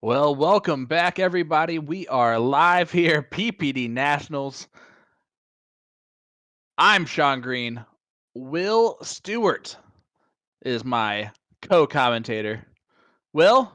Well, welcome back, everybody. We are live here, PPD Nationals. I'm Sean Green. Will Stuart is my co-commentator. Will,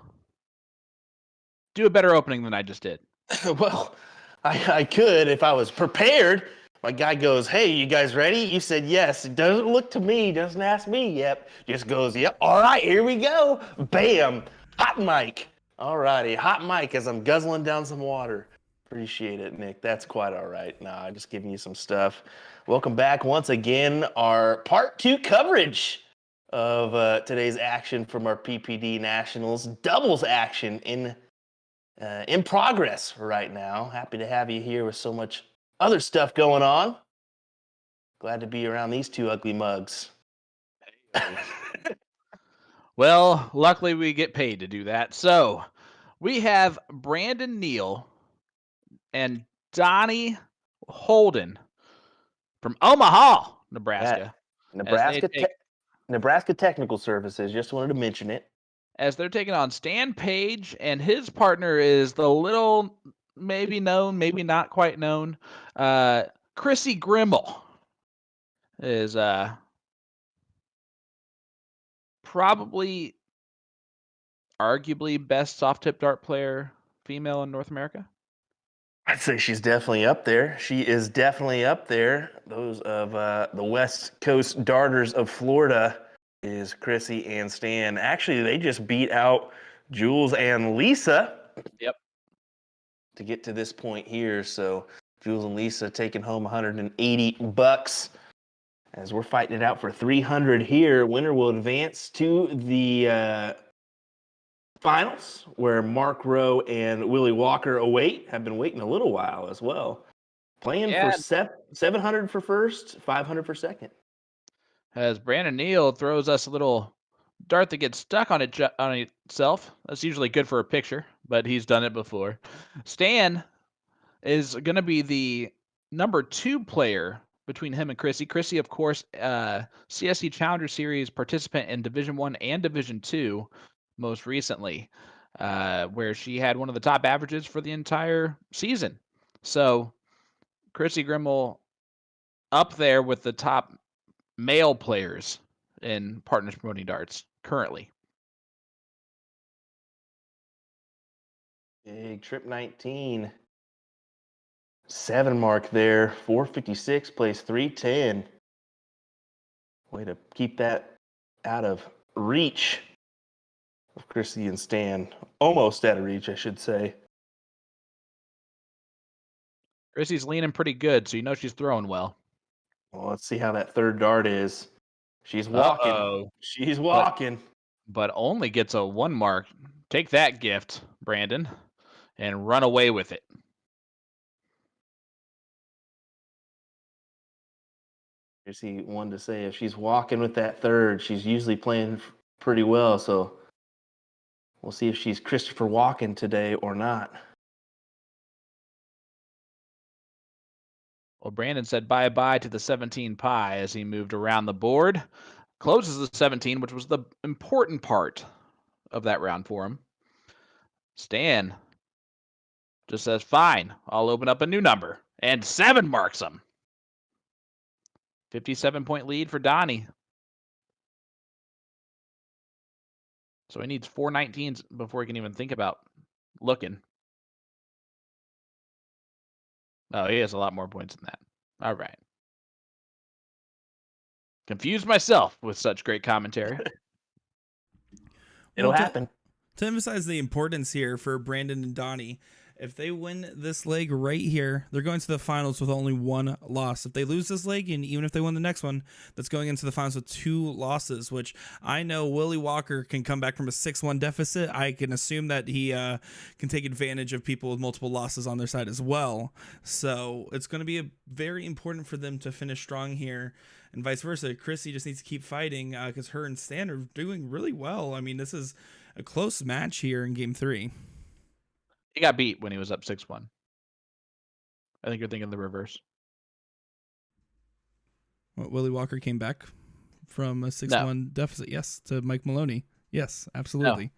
do a better opening than I just did. Well, I could if I was prepared. My guy goes, "Hey, you guys ready?" You said yes. It doesn't look to me, doesn't ask me. Yep. Just goes, "Yep. All right, here we go." Bam. Hot mic. All righty. Hot mic as I'm guzzling down some water. Appreciate it, Nick. That's quite all right. Nah, I'm just giving you some stuff. Welcome back once again. Our part 2 coverage of today's action from our PPD Nationals. Doubles action in progress right now. Happy to have you here with so much other stuff going on. Glad to be around these two ugly mugs. Well, luckily we get paid to do that. So we have Brandon Neal and Donnie Holden from Omaha, Nebraska. Nebraska Technical Services. Just wanted to mention it. As they're taking on Stan Page, and his partner is the little, maybe known, maybe not quite known, Chrissy Grimmel is probably arguably best soft tip dart player female in North America. I'd say she's definitely up there. She is definitely up there. Those of the West Coast darters of Florida is Chrissy and Stan. Actually, they just beat out Jules and Lisa. Yep. To get to this point here. So Jules and Lisa taking home $180 as we're fighting it out for 300 here. Winner will advance to the finals where Mark Rowe and Willie Walker await. Have been waiting a little while as well. Playing for 700 for first, 500 for second. As Brandon Neal throws us a little dart that gets stuck on itself. That's usually good for a picture, but he's done it before. Stan is going to be the number 2 player between him and Chrissy. Chrissy, of course, CSC Challenger Series participant in Division 1 and Division 2 most recently, where she had one of the top averages for the entire season. So Chrissy Grimmel up there with the top male players in Partners Promoting Darts currently. Big trip 19. 7 mark there. 456 plays 310. Way to keep that out of reach of Chrissy and Stan. Almost out of reach, I should say. Chrissy's leaning pretty good, so you know she's throwing well. Well, let's see how that third dart is. She's walking. Uh-oh. She's walking. But only gets a 1 mark. Take that gift, Brandon, and run away with it. Chrissy wanted to say if she's walking with that third, she's usually playing pretty well. So we'll see if she's Christopher Walken today or not. Well, Brandon said bye-bye to the 17 pie as he moved around the board. Closes the 17, which was the important part of that round for him. Stan just says, fine, I'll open up a new number. And 7 marks him. 57-point lead for Donnie. So he needs 4 19s before he can even think about looking. Oh, he has a lot more points than that. All right. Confused myself with such great commentary. It'll happen. To emphasize the importance here for Brandon and Donnie, if they win this leg right here, they're going to the finals with only 1 loss. If they lose this leg, and even if they win the next one, that's going into the finals with 2 losses, which I know Willie Walker can come back from a 6-1 deficit. I can assume that he can take advantage of people with multiple losses on their side as well. So it's going to be very important for them to finish strong here, and vice versa. Chrissy just needs to keep fighting because her and Stan are doing really well. I mean, this is a close match here in Game 3. He got beat when he was up 6-1. I think you're thinking the reverse. Well, Willie Walker came back from a 6-1 deficit, yes, to Mike Maloney. Yes, absolutely. No.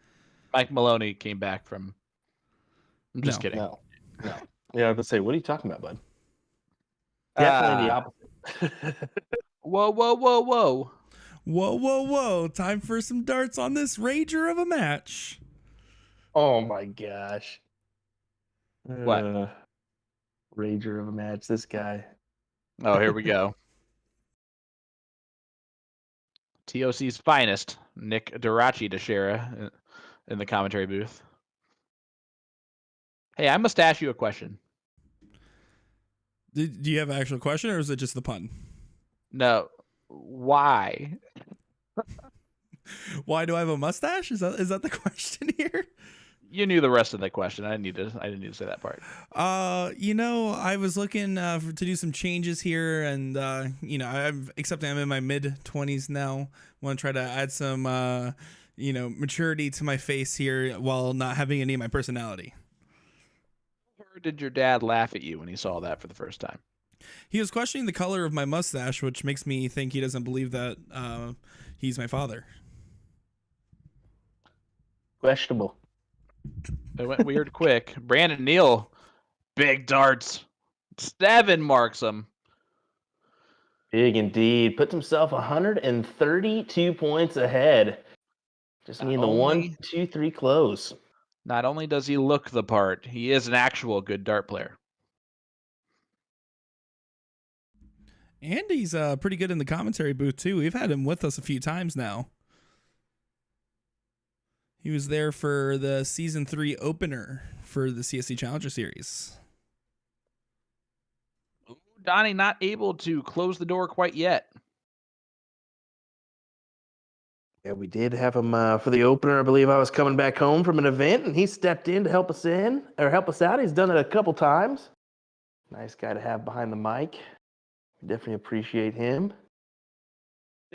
Mike Maloney came back from I'm just No. kidding. No. Yeah, I was gonna say, what are you talking about, bud? Definitely the opposite. Whoa, whoa, whoa, whoa. Whoa, whoa, whoa. Time for some darts on this rager of a match. Oh my gosh. What? Rager of a match, this guy. Oh, here we go. TOC's finest, Nick Dichiria in the commentary booth. Hey, I must ask you a question. Do you have an actual question, or is it just the pun? No, why? Why do I have a mustache? Is that the question here? You knew the rest of the question. I didn't need to say that part. I was looking to do some changes here, and I'm accepting I'm in my mid-20s now. Want to try to add some maturity to my face here while not having any of my personality. Or did your dad laugh at you when he saw that for the first time? He was questioning the color of my mustache, which makes me think he doesn't believe that he's my father. Questionable. It went weird quick. Brandon Neal, big darts. 7 marks him. Big indeed. Puts himself 132 points ahead. Just need the 1, 2, 3 close. Not only does he look the part, he is an actual good dart player. And he's pretty good in the commentary booth, too. We've had him with us a few times now. He was there for the Season 3 opener for the CSC Challenger Series. Donnie not able to close the door quite yet. Yeah, we did have him for the opener. I believe I was coming back home from an event, and he stepped in to help us out. He's done it a couple times. Nice guy to have behind the mic. Definitely appreciate him.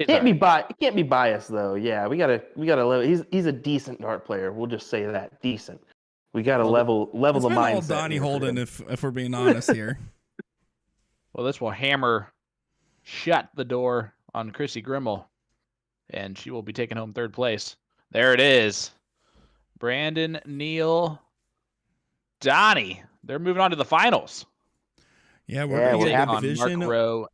Can't be biased though. Yeah, we gotta level. He's a decent dart player. We'll just say that, decent. We gotta level the It's been mindset. all Donnie Holden, if we're being honest here. Well, this will hammer shut the door on Chrissy Grimmel, and she will be taking home 3rd place. There it is. Brandon Neal, Donnie. They're moving on to the finals. Yeah, we're gonna get on Division. Mark Rowe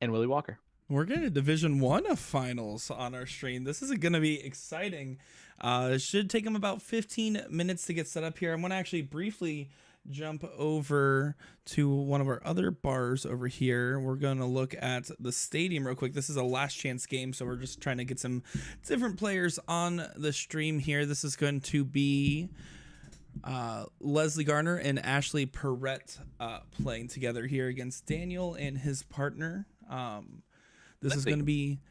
and Willie Walker. We're getting a Division 1 of finals on our stream. This is going to be exciting. It should take them about 15 minutes to get set up here. I'm going to actually briefly jump over to one of our other bars over here. We're going to look at the stadium real quick. This is a last chance game, so we're just trying to get some different players on the stream here. This is going to be Leslie Garner and Ashley Perrette playing together here against Daniel and his partner. This is going to be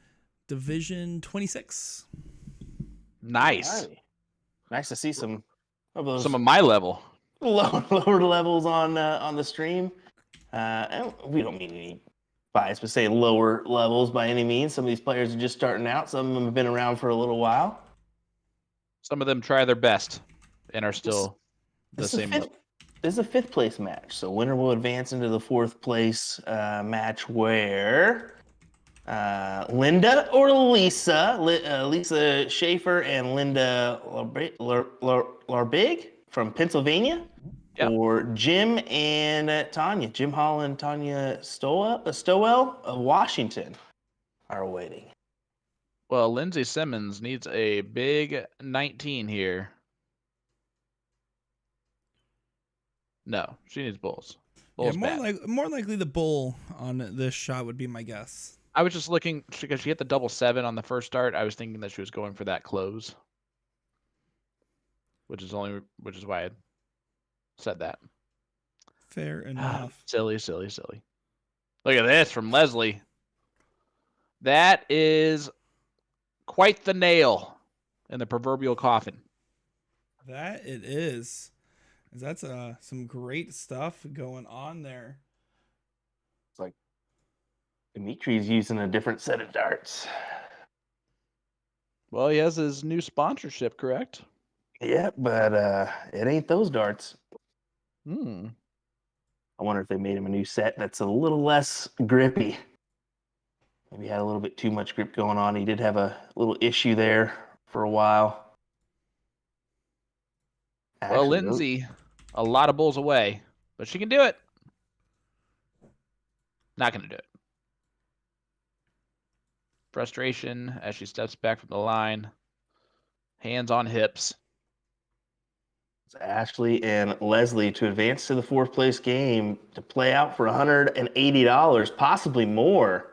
Division 26. Nice. Nice to see some of those. Some of my level. Lower levels on the stream. And we don't mean any bias, but say lower levels by any means. Some of these players are just starting out. Some of them have been around for a little while. Some of them try their best and are still the same level. This is a 5th place match, so winner will advance into the 4th place match where Linda or Lisa, Lisa Schaefer and Linda Larbig from Pennsylvania, or Jim and Tanya, Jim Hall and Tanya Stowell of Washington are awaiting. Well, Lindsay Simmons needs a big 19 here. No, she needs bulls. Bulls more likely the bull on this shot would be my guess. I was just looking because she hit the double 7 on the first start. I was thinking that she was going for that close, which is why I said that. Fair enough. Silly. Look at this from Leslie. That is quite the nail in the proverbial coffin. That it is. That's some great stuff going on there. It's like Dimitri's using a different set of darts. Well, he has his new sponsorship, correct? Yeah, but it ain't those darts. I wonder if they made him a new set that's a little less grippy. Maybe he had a little bit too much grip going on. He did have a little issue there for a while. Well, Lindsay a lot of bulls away, but she can do it. Not going to do it. Frustration as she steps back from the line. Hands on hips. It's Ashley and Leslie to advance to the fourth place game to play out for $180, possibly more.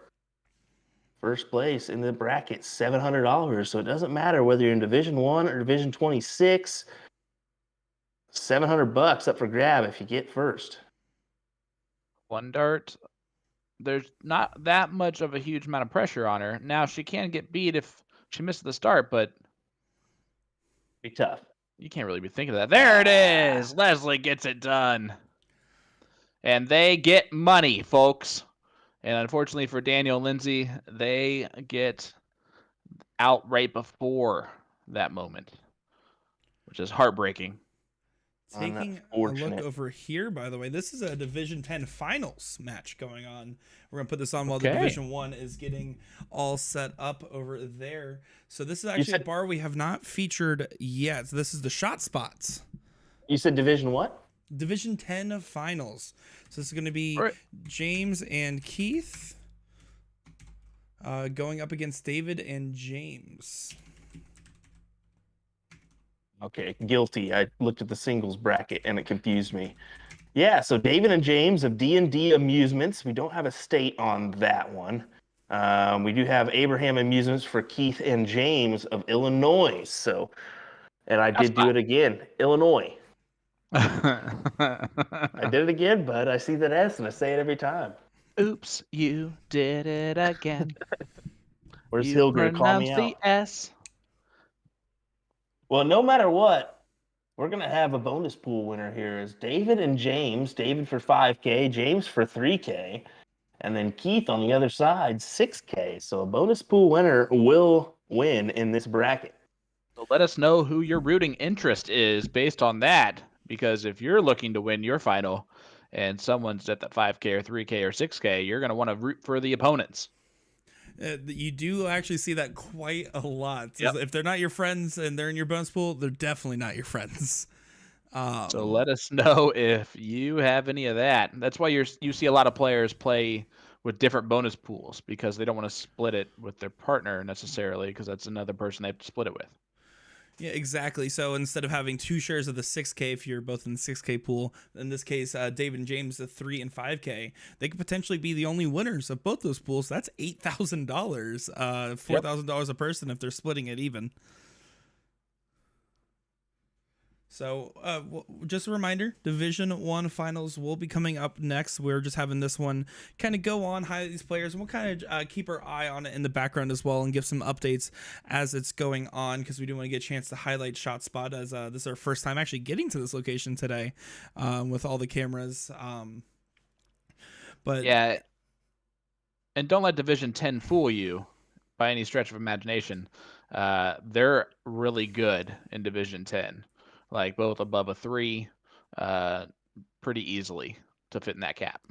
First place in the bracket, $700. So it doesn't matter whether you're in Division 1 or Division 26. $700 up for grab if you get first. One dart. There's not that much of a huge amount of pressure on her. Now, she can get beat if she misses the start, but Be tough. you can't really be thinking of that. There it is. Leslie gets it done. And they get money, folks. And unfortunately for Daniel and Lindsay, they get out right before that moment, which is heartbreaking. Taking a look over here, by the way, this is a Division 10 finals match going on. We're going to put this on while the Division 1 is getting all set up over there. So this is actually a bar we have not featured yet. So this is the shot spots. You said Division what? Division 10 finals. So this is going to be James and Keith going up against David and James. Okay, guilty. I looked at the singles bracket and it confused me. Yeah, so David and James of D&D Amusements. We don't have a state on that one. We do have Abraham Amusements for Keith and James of Illinois. So, and I did do it again, Illinois. I did it again, bud. I see that S and I say it every time. Oops, you did it again. Where's Hilger? Call me out. The S. Well, no matter what, we're going to have a bonus pool winner here. Is David and James. David for 5K, James for 3K, and then Keith on the other side, 6K. So a bonus pool winner will win in this bracket. So let us know who your rooting interest is based on that, because if you're looking to win your final and someone's at the 5K or 3K or 6K, you're going to want to root for the opponents. You do actually see that quite a lot. Yep. If they're not your friends and they're in your bonus pool, they're definitely not your friends. So let us know if you have any of that. That's why you see a lot of players play with different bonus pools, because they don't want to split it with their partner necessarily, because that's another person they have to split it with. Yeah, exactly. So instead of having 2 shares of the 6K, if you're both in the 6K pool, in this case, David and James, the 3 and 5K, they could potentially be the only winners of both those pools. That's $8,000, $4,000 a person if they're splitting it even. So just a reminder, Division 1 finals will be coming up next. We're just having this one kind of go on, highlight these players, and we'll kind of keep our eye on it in the background as well and give some updates as it's going on, because we do want to get a chance to highlight Shot Spot, as this is our first time actually getting to this location today with all the cameras. But yeah, and don't let Division 10 fool you by any stretch of imagination. They're really good in Division 10. Like both above a 3, pretty easily to fit in that cap.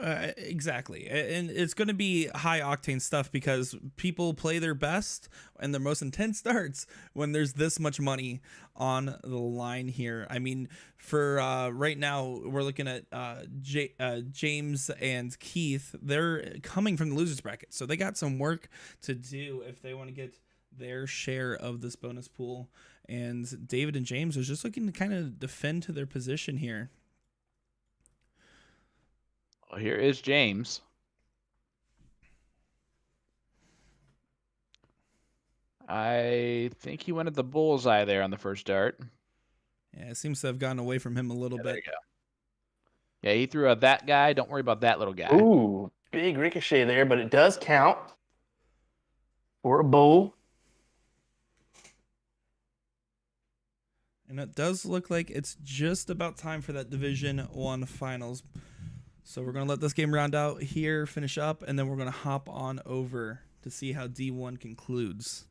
Exactly. And it's going to be high octane stuff, because people play their best and their most intense starts when there's this much money on the line here. I mean, for right now, we're looking at James and Keith. They're coming from the losers bracket, so they got some work to do if they want to get their share of this bonus pool. And David and James are just looking to kind of defend to their position here. Well, here is James. I think he went at the bullseye there on the first dart. Yeah, it seems to have gotten away from him a little bit. There you go. Yeah, he threw out that guy. Don't worry about that little guy. Ooh, big ricochet there, but it does count for a bull. And it does look like it's just about time for that Division 1 finals. So we're going to let this game round out here, finish up, and then we're going to hop on over to see how D1 concludes.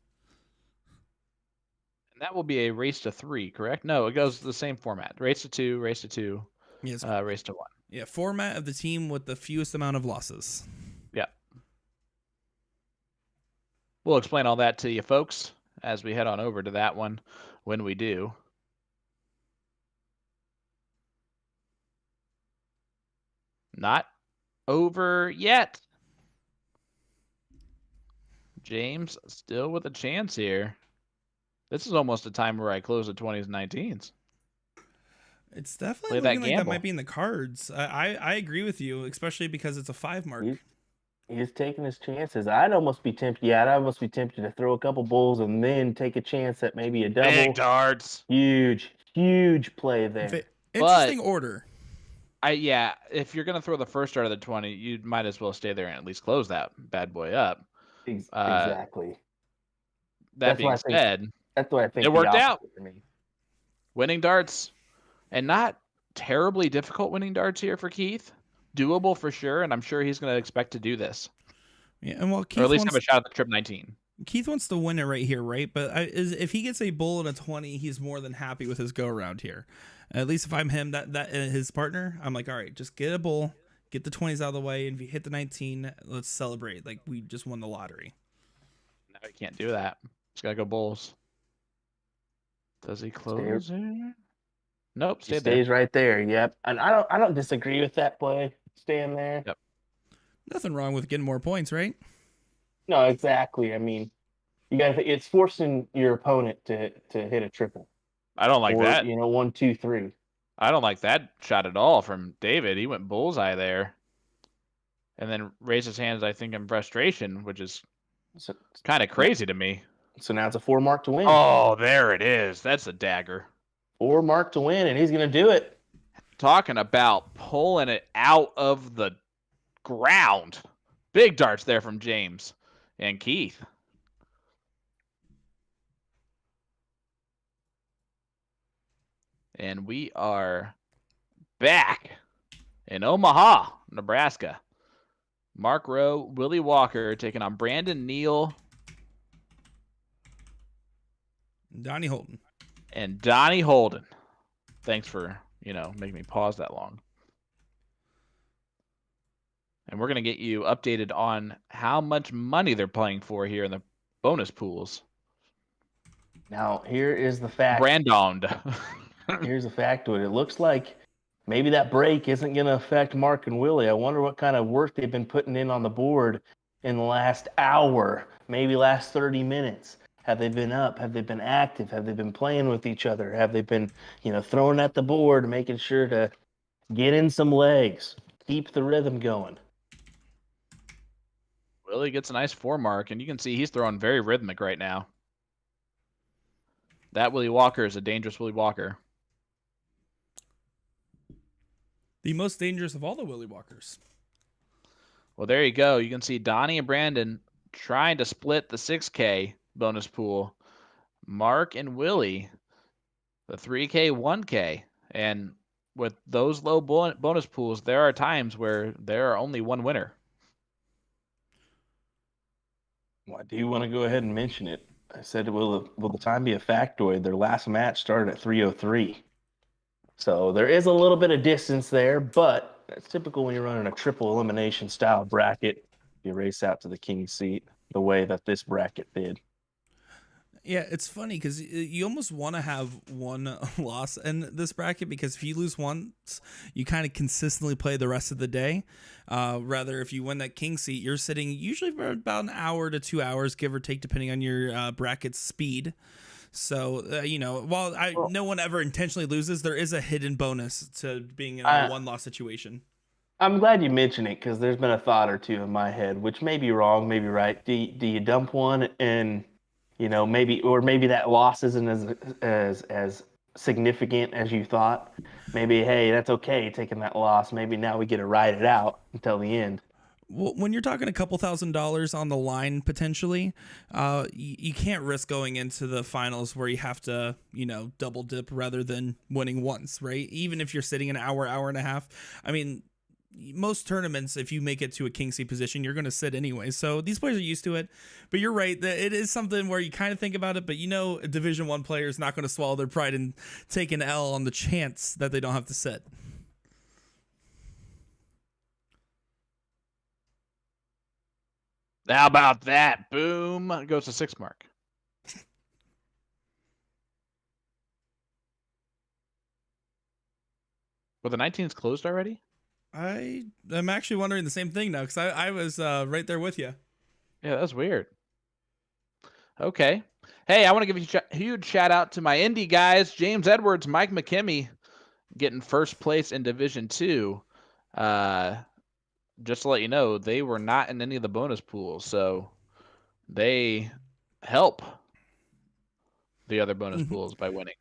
And that will be a race to 3, correct? No, it goes the same format. Race to 2, race to 2, yes. Race to 1. Yeah, format of the team with the fewest amount of losses. Yeah. We'll explain all that to you folks as we head on over to that one when we do. Not over yet. James still with a chance here. This is almost a time where I close the 20s and 19s. It's definitely Play that looking like that gamble. might be in the cards. I agree with you, especially because it's a 5 mark. He's taking his chances. I'd almost be tempted. Yeah, I'd almost be tempted to throw a couple bulls and then take a chance at maybe a double. Big darts. Huge play there. Interesting order. Yeah, if you're gonna throw the first dart of the 20, you might as well stay there and at least close that bad boy up. Exactly. That being said, that's what I think it worked out. For me. Winning darts, and not terribly difficult winning darts here for Keith. Doable for sure, and I'm sure he's going to expect to do this. Yeah, and or at least have a shot at the trip 19. Keith wants to win it right here, right? But if he gets a bull and a 20, he's more than happy with his go around here. At least if I'm him, that his partner, I'm like, all right, just get a bull, get the 20s out of the way, and if you hit the 19, let's celebrate like we just won the lottery. No, he can't do that. He's got to go bulls. Does he close here? Nope, He stays right there. Yep, and I don't disagree with that play. Staying there. Yep. Nothing wrong with getting more points, right? No, exactly. I mean, you got it's forcing your opponent to hit a triple. I don't like that. 1, 2, 3. I don't like that shot at all from David. He went bullseye there, and then raised his hands, I think, in frustration, which is kind of crazy to me. So now it's a 4 mark to win. Oh, there it is. That's a dagger. 4 mark to win, and he's going to do it. Talking about pulling it out of the ground. Big darts there from James and Keith. And we are back in Omaha, Nebraska. Mark Rowe, Willie Walker taking on Brandon Neal. Donnie Holden. And Donnie Holden. Thanks for, making me pause that long. And we're going to get you updated on how much money they're playing for here in the bonus pools. Now, here is the fact. Brandoned. Here's the fact to it. It looks like maybe that break isn't going to affect Mark and Willie. I wonder what kind of work they've been putting in on the board in the last hour, maybe last 30 minutes. Have they been up? Have they been active? Have they been playing with each other? Have they been, throwing at the board, making sure to get in some legs, keep the rhythm going? Willie gets a nice 4 mark, and you can see he's throwing very rhythmic right now. That Willie Walker is a dangerous Willie Walker. The most dangerous of all the Willie Walkers. Well, there you go. You can see Donnie and Brandon trying to split the 6K bonus pool. Mark and Willie, the 3K, 1K. And with those low bonus pools, there are times where there are only one winner. Well, I do want to go ahead and mention it. I said, will the time be a factoid? Their last match started at 3:03. So there is a little bit of distance there, but that's typical when you're running a triple elimination style bracket. You race out to the king seat the way that this bracket did. Yeah, it's funny because you almost want to have one loss in this bracket, because if you lose once, you kind of consistently play the rest of the day. Rather, if you win that king seat, you're sitting usually for about an hour to 2 hours, give or take, depending on your bracket's speed. So, while no one ever intentionally loses, there is a hidden bonus to being in a one-loss situation. I'm glad you mentioned it, because there's been a thought or two in my head, which may be wrong, maybe right. Do you dump one and, maybe that loss isn't as significant as you thought? Maybe, hey, that's okay taking that loss. Maybe now we get to ride it out until the end. Well, when you're talking a couple $1,000s on the line potentially, you can't risk going into the finals where you have to, double dip rather than winning once, right? Even if you're sitting an hour and a half. I mean, most tournaments, if you make it to a king seat position, you're going to sit anyway. So these players are used to it. But you're right, that it is something where you kind of think about it, but a Division I player is not going to swallow their pride and take an L on the chance that they don't have to sit. How about that? Boom. Goes to 6 mark. Were the 19s closed already? I'm actually wondering the same thing now because I was right there with you. Yeah, that's weird. Okay. Hey, I want to give a huge shout out to my indie guys, James Edwards, Mike McKimmey, getting first place in Division 2. Just to let you know, they were not in any of the bonus pools, so they help the other bonus pools by winning.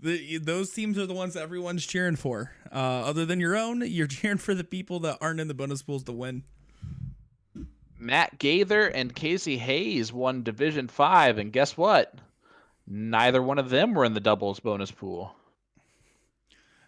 Those teams are the ones that everyone's cheering for. Other than your own, you're cheering for the people that aren't in the bonus pools to win. Matt Gaither and Casey Hayes won Division 5, and guess what? Neither one of them were in the doubles bonus pool.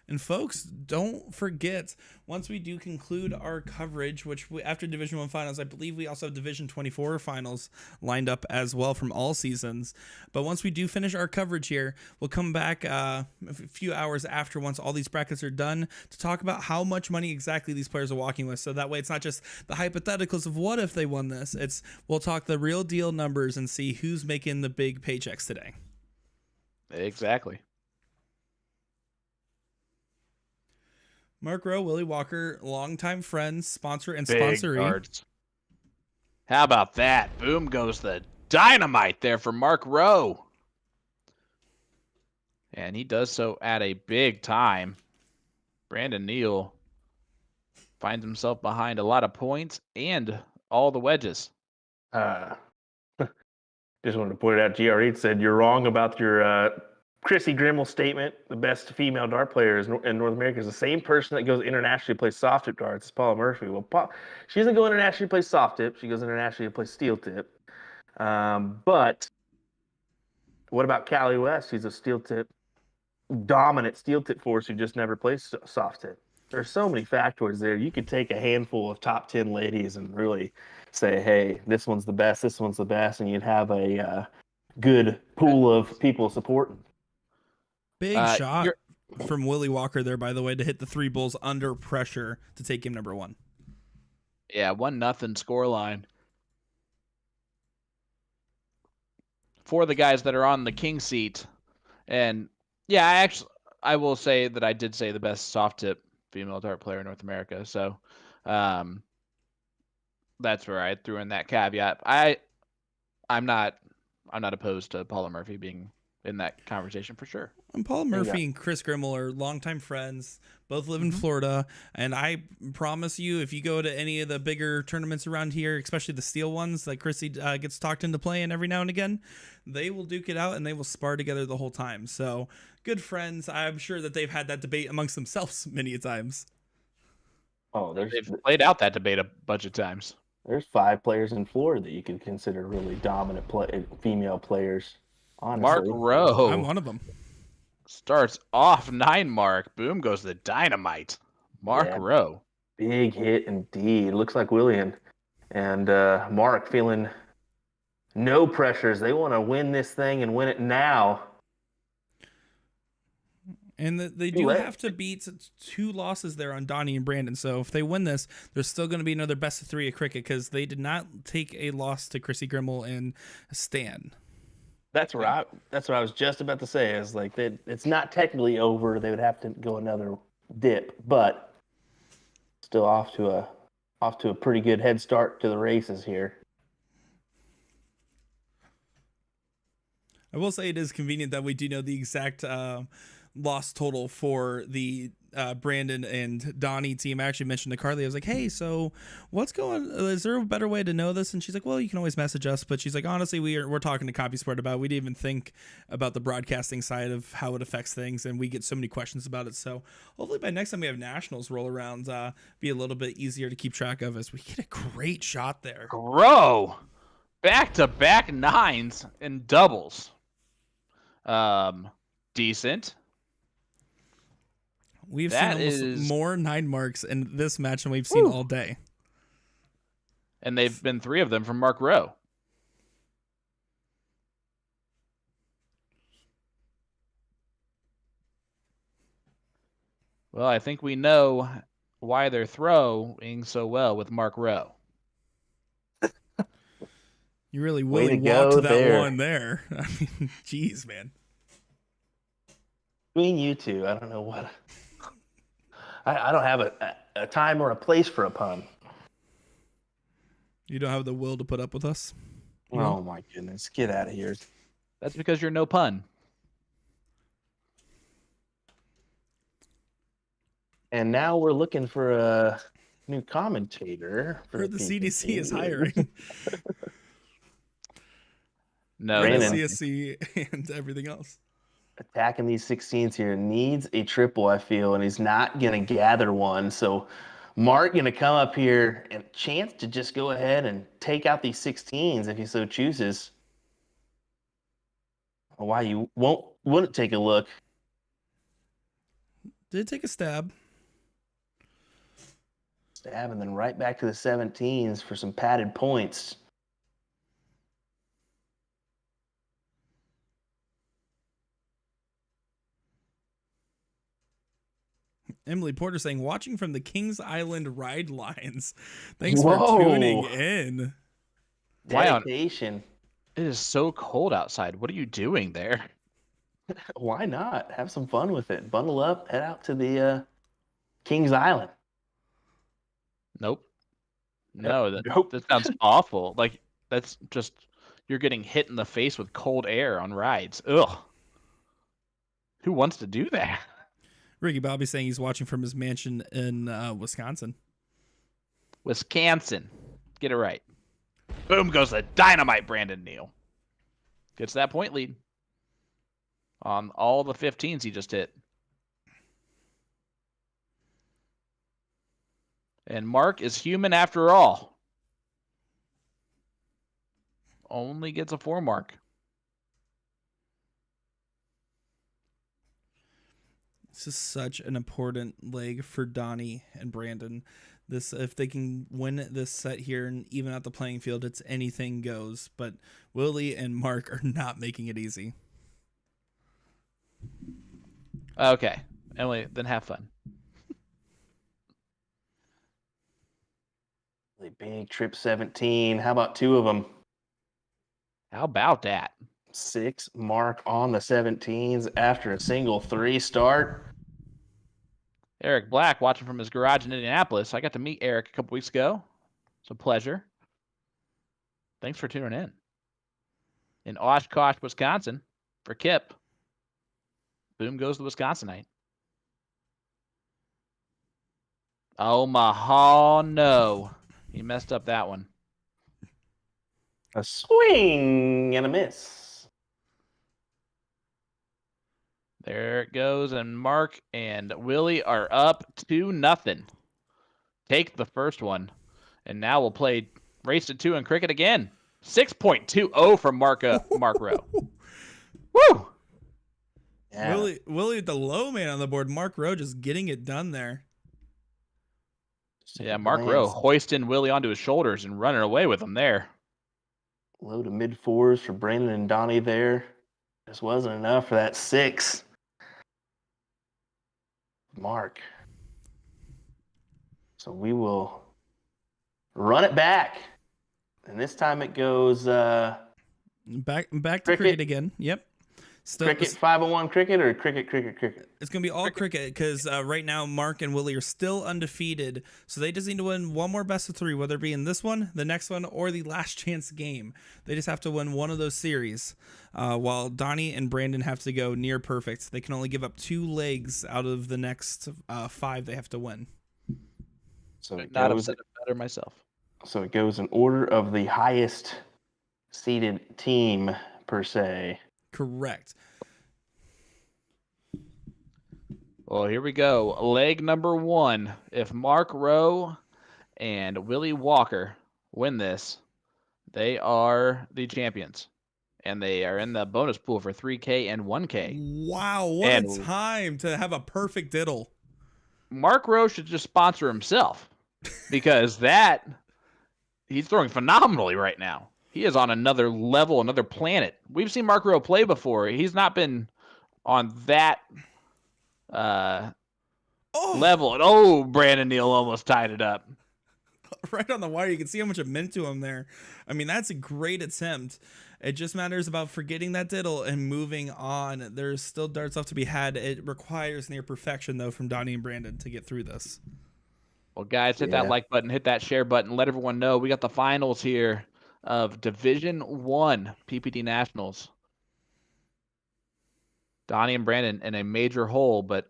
And folks, don't forget, once we do conclude our coverage, which after Division 1 finals, I believe we also have Division 24 finals lined up as well from all seasons. But once we do finish our coverage here, we'll come back a few hours after, once all these brackets are done, to talk about how much money exactly these players are walking with. So that way it's not just the hypotheticals of what if they won this. We'll talk the real deal numbers and see who's making the big paychecks today. Exactly. Mark Rowe, Willie Walker, longtime friends, sponsor and Big sponsoree. cards. How about that? Boom goes the dynamite there for Mark Rowe. And he does so at a big time. Brandon Neal finds himself behind a lot of points and all the wedges. Just wanted to point out, GRE said you're wrong about your Chrissy Grimmel statement. The best female dart player in North America is the same person that goes internationally to play soft tip darts. It's Paula Murphy. Well, she doesn't go internationally to play soft tip. She goes internationally to play steel tip. But what about Callie West? She's a steel tip, dominant steel tip force who just never plays soft tip. There's so many factors there. You could take a handful of top 10 ladies and really say, hey, this one's the best, this one's the best, and you'd have a good pool of people supporting. Big shot from Willie Walker there, by the way, to hit the 3 bulls under pressure to take game number 1. Yeah, 1-0 scoreline. For the guys that are on the king seat. And yeah, I will say that I did say the best soft tip female dart player in North America. So that's where I threw in that caveat. I'm not opposed to Paula Murphy being in that conversation for sure. And Paula Murphy and Chris Grimmel are longtime friends, both live in Florida. And I promise you, if you go to any of the bigger tournaments around here, especially the steel ones that Chrissy gets talked into playing every now and again, they will duke it out and they will spar together the whole time. So good friends. I'm sure that they've had that debate amongst themselves many times. Oh, they've played out that debate a bunch of times. There's 5 players in Florida that you could consider really dominant female players. Honestly. Mark Rowe. I'm one of them. Starts off 9 mark. Boom goes the dynamite. Mark Rowe. Big hit indeed. Looks like William and Mark feeling no pressures. They want to win this thing and win it now. And they do have to beat 2 losses there on Donnie and Brandon. So if they win this, there's still going to be another best of 3 at cricket because they did not take a loss to Chrissy Grimmel and Stan. That's what I was just about to say. Is like it's not technically over. They would have to go another dip, but still off to a pretty good head start to the races here. I will say it is convenient that we do know the exact loss total for the Brandon and Donnie team. I actually mentioned to Carly, I was like, hey, so what's going on? Is there a better way to know this? And she's like, well, you can always message us. But she's like, honestly, we're talking to Copy Sport about it. We didn't even think about the broadcasting side of how it affects things. And we get so many questions about it. So hopefully by next time we have nationals roll around, be a little bit easier to keep track of as we get a great shot there. Rowe. Back-to-back 9s in doubles. Decent. We've seen almost more 9 marks in this match than we've seen all day. And they've been 3 of them from Mark Rowe. Well, I think we know why they're throwing so well with Mark Rowe. You really Willie walked that one there. I mean, geez, man. Between you two, I don't know what. I don't have a time or a place for a pun. You don't have the will to put up with us. Oh my goodness, get out of here. That's because you're no pun. And now we're looking for a new commentator for Heard the PPD. CDC is hiring. No, And they the Brandon. won't. CSC and everything else. Attacking these 16s here needs a triple, I feel, and he's not going to gather one. So Mark going to come up here and chance to just go ahead and take out these 16s if he so chooses. Why you wouldn't take a look. Did take a stab. Stab and then right back to the 17s for some padded points. Emily Porter saying, watching from the Kings Island ride lines. Thanks Whoa. for tuning in. Why on- Dedication. It is so cold outside. What are you doing there? Why not? Have some fun with it. Bundle up, head out to the Kings Island. Nope. No, Nope. that sounds awful. Like, that's just, you're getting hit in the face with cold air on rides. Ugh. Who wants to do that? Ricky Bobby saying he's watching from his mansion in Wisconsin. Wisconsin. Get it right. Boom goes the dynamite Brandon Neal. Gets that point lead on all the 15s he just hit. And Mark is human after all. Only gets a 4 mark. This is such an important leg for Donnie and Brandon. This, if they can win this set here and even out the playing field, it's anything goes. But Willie and Mark are not making it easy. Okay. Emily, then have fun. Big trip 17. How about 2 of them? How about that? 6 mark on the 17s after a single 3 start. Eric Black watching from his garage in Indianapolis. I got to meet Eric a couple weeks ago. It's a pleasure. Thanks for tuning in. In Oshkosh, Wisconsin, for Kip. Boom goes the Wisconsinite. Omaha, no. He messed up that one. A swing and a miss. There it goes, and Mark and Willie are up 2-0. Take the first one, and now we'll play Race to 2 in cricket again. 6.20 from Mark Rowe. Woo! Yeah. Willie the low man on the board. Mark Rowe just getting it done there. Yeah, Mark Rowe hoisting Willie onto his shoulders and running away with him there. Low to mid 4s for Brandon and Donnie there. Just wasn't enough for that 6. Mark. So we will run it back. And this time it goes Back to cricket again. Yep. Still, cricket 501 cricket or cricket. It's going to be all cricket because right now Mark and Willie are still undefeated. So they just need to win one more best of 3, whether it be in this one, the next one, or the last chance game. They just have to win one of those series. While Donnie and Brandon have to go near perfect. They can only give up 2 legs out of the next 5 they have to win. So it Not goes, upset better myself. so it goes in order of the highest seeded team per se. Correct. Well, here we go. Leg number 1. If Mark Rowe and Willie Walker win this, they are the champions. And they are in the bonus pool for 3K and 1K. Wow, what a time to have a perfect diddle. Mark Rowe should just sponsor himself because he's throwing phenomenally right now. He is on another level, another planet. We've seen Mark Rowe play before. He's not been on that level. And Brandon Neal almost tied it up. Right on the wire. You can see how much it meant to him there. I mean, that's a great attempt. It just matters about forgetting that diddle and moving on. There's still darts left to be had. It requires near perfection, though, from Donnie and Brandon to get through this. Well, guys, hit that like button, hit that share button, let everyone know we got the finals here of Division 1 PPD Nationals. Donnie and Brandon in a major hole, but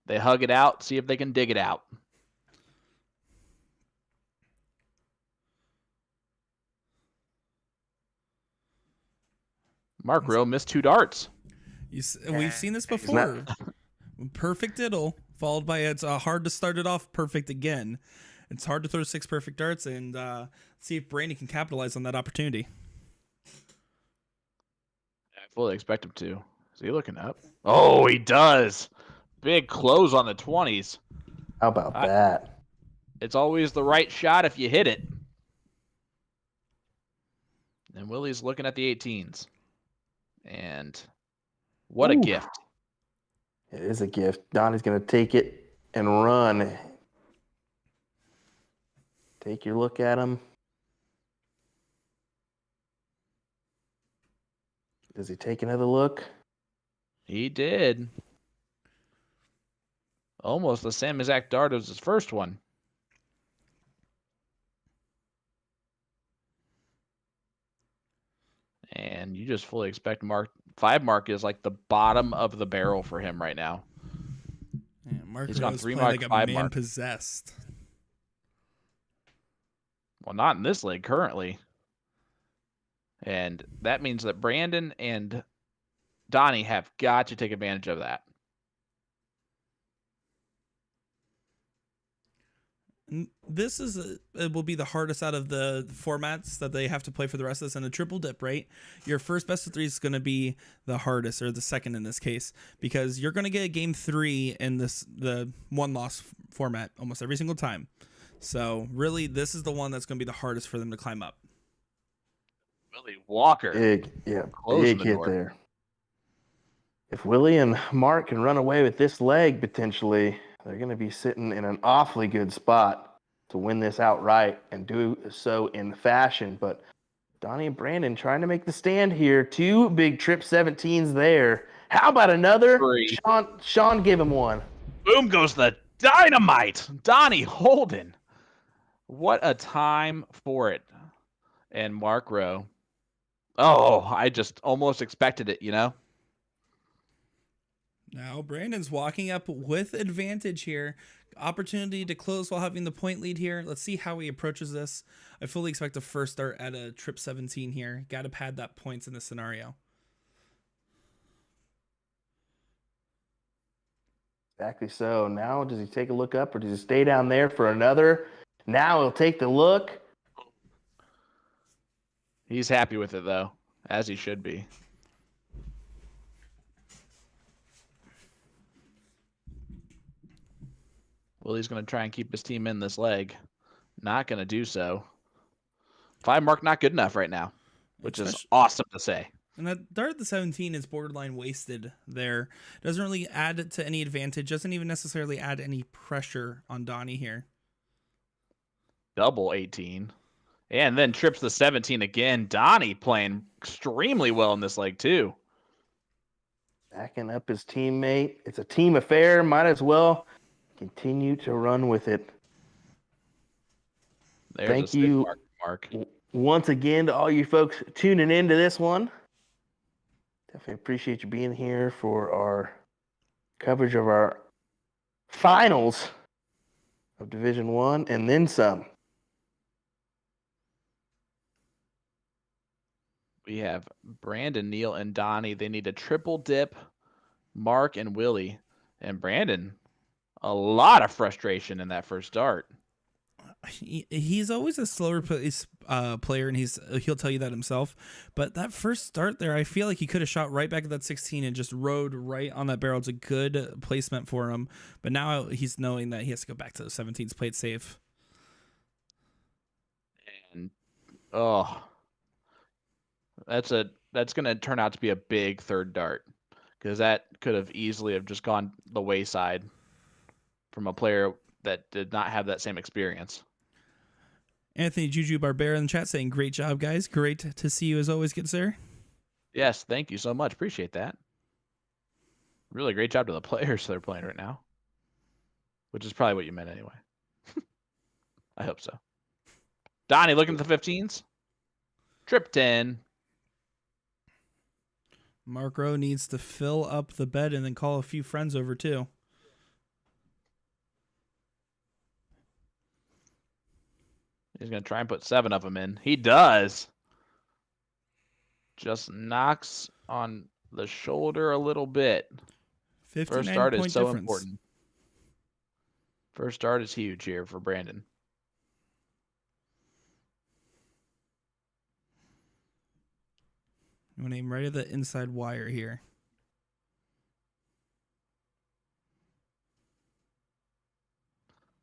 they hug it out, see if they can dig it out. Mark Rowe missed 2 darts. We've seen this before. Perfect diddle, followed by it's hard to start it off perfect again. It's hard to throw 6 perfect darts, and see if Brandon can capitalize on that opportunity. I fully expect him to. Is he looking up? Oh, he does. Big close on the 20s. How about that? It's always the right shot if you hit it. And Willie's looking at the 18s. And what a gift. It is a gift. Donnie's going to take it and run. Take your look at him. Does he take another look? He did. Almost the same exact dart as his first one. And you just fully expect Mark. 5 mark is like the bottom of the barrel for him right now. Yeah, Mark He's gone Rose 3 playing mark, like a 5 man mark. possessed. Well, not in this league currently. And that means that Brandon and Donnie have got to take advantage of that. This it will be the hardest out of the formats that they have to play for the rest of this. And a triple dip, right? Your first best of 3 is going to be the hardest, or the second in this case, because you're going to get game 3 in the 1-loss format almost every single time. So really, this is the one that's going to be the hardest for them to climb up. Willie Walker. Big hit there. If Willie and Mark can run away with this leg, potentially, they're going to be sitting in an awfully good spot to win this outright and do so in fashion. But Donnie and Brandon trying to make the stand here. 2 big trip 17s there. How about another? 3. Sean, give him one. Boom goes the dynamite. Donnie Holden. What a time for it. And Mark Rowe. Oh, I just almost expected it, you know? Now Brandon's walking up with advantage here. Opportunity to close while having the point lead here. Let's see how he approaches this. I fully expect a first start at a trip 17 here. Got to pad that points in this scenario. Exactly so. Now, does he take a look up or does he stay down there for another? Now he'll take the look. He's happy with it, though, as he should be. Willie's going to try and keep his team in this leg. Not going to do so. 5 mark not good enough right now, which is awesome to say. And that dart at the 17 is borderline wasted there. Doesn't really add to any advantage. Doesn't even necessarily add any pressure on Donnie here. Double 18. And then trips the 17 again. Donnie playing extremely well in this leg, too. Backing up his teammate. It's a team affair. Might as well continue to run with it. Thank you Mark. Once again to all you folks tuning into this one. Definitely appreciate you being here for our coverage of our finals of Division 1 and then some. We have Brandon, Neil, and Donnie. They need a triple dip. Mark and Willie. And Brandon, a lot of frustration in that first dart. He's always a slower player, and he'll tell you that himself. But that first start there, I feel like he could have shot right back at that 16 and just rode right on that barrel. It's a good placement for him. But now he's knowing that he has to go back to the 17s, play it safe. And that's going to turn out to be a big third dart, because that could have easily have just gone the wayside from a player that did not have that same experience. Anthony Juju Barbera in the chat saying, great job, guys. Great to see you as always, good sir. Yes, thank you so much. Appreciate that. Really great job to the players that are playing right now. Which is probably what you meant anyway. I hope so. Donnie, looking at the 15s. Trip 10. Mark Rowe needs to fill up the bed and then call a few friends over too. He's going to try and put 7 of them in. He does. Just knocks on the shoulder a little bit. 59 First start point is so difference. important. First start is huge here for Brandon. I'm going to aim right at the inside wire here.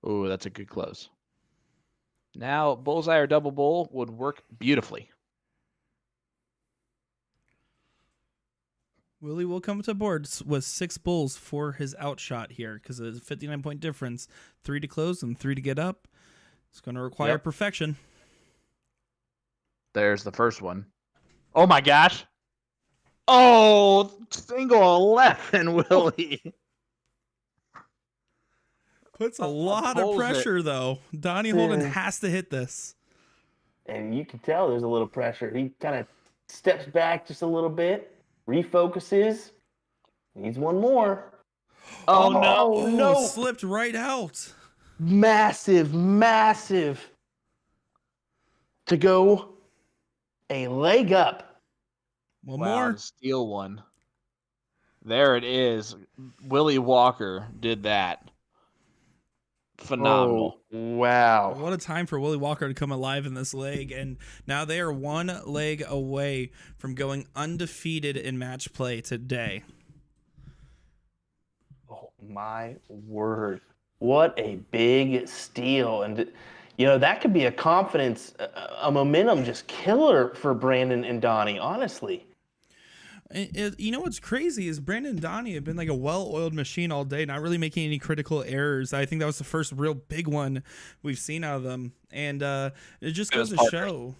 Ooh, that's a good close. Now, bullseye or double bull would work beautifully. Willie will come to board with 6 bulls for his outshot here because it's a 59 point difference. 3 to close and 3 to get up. It's going to require perfection. There's the first one. Oh my gosh. Oh, single 11, Willie. Puts a lot of pressure, though. Donnie Holden has to hit this. And you can tell there's a little pressure. He kind of steps back just a little bit, refocuses. Needs one more. Oh, no. No. Slipped right out. Massive, massive. To go a leg up. One Wow, more. to steal one. There it is. Willie Walker did that. Phenomenal. Oh, wow. What a time for Willie Walker to come alive in this leg. And now they are 1 leg away from going undefeated in match play today. Oh, my word. What a big steal. And, you know, that could be a confidence, a momentum just killer for Brandon and Donnie, honestly. You know what's crazy is Brandon and Donnie have been like a well-oiled machine all day, not really making any critical errors. I think that was the first real big one we've seen out of them. And it just goes to show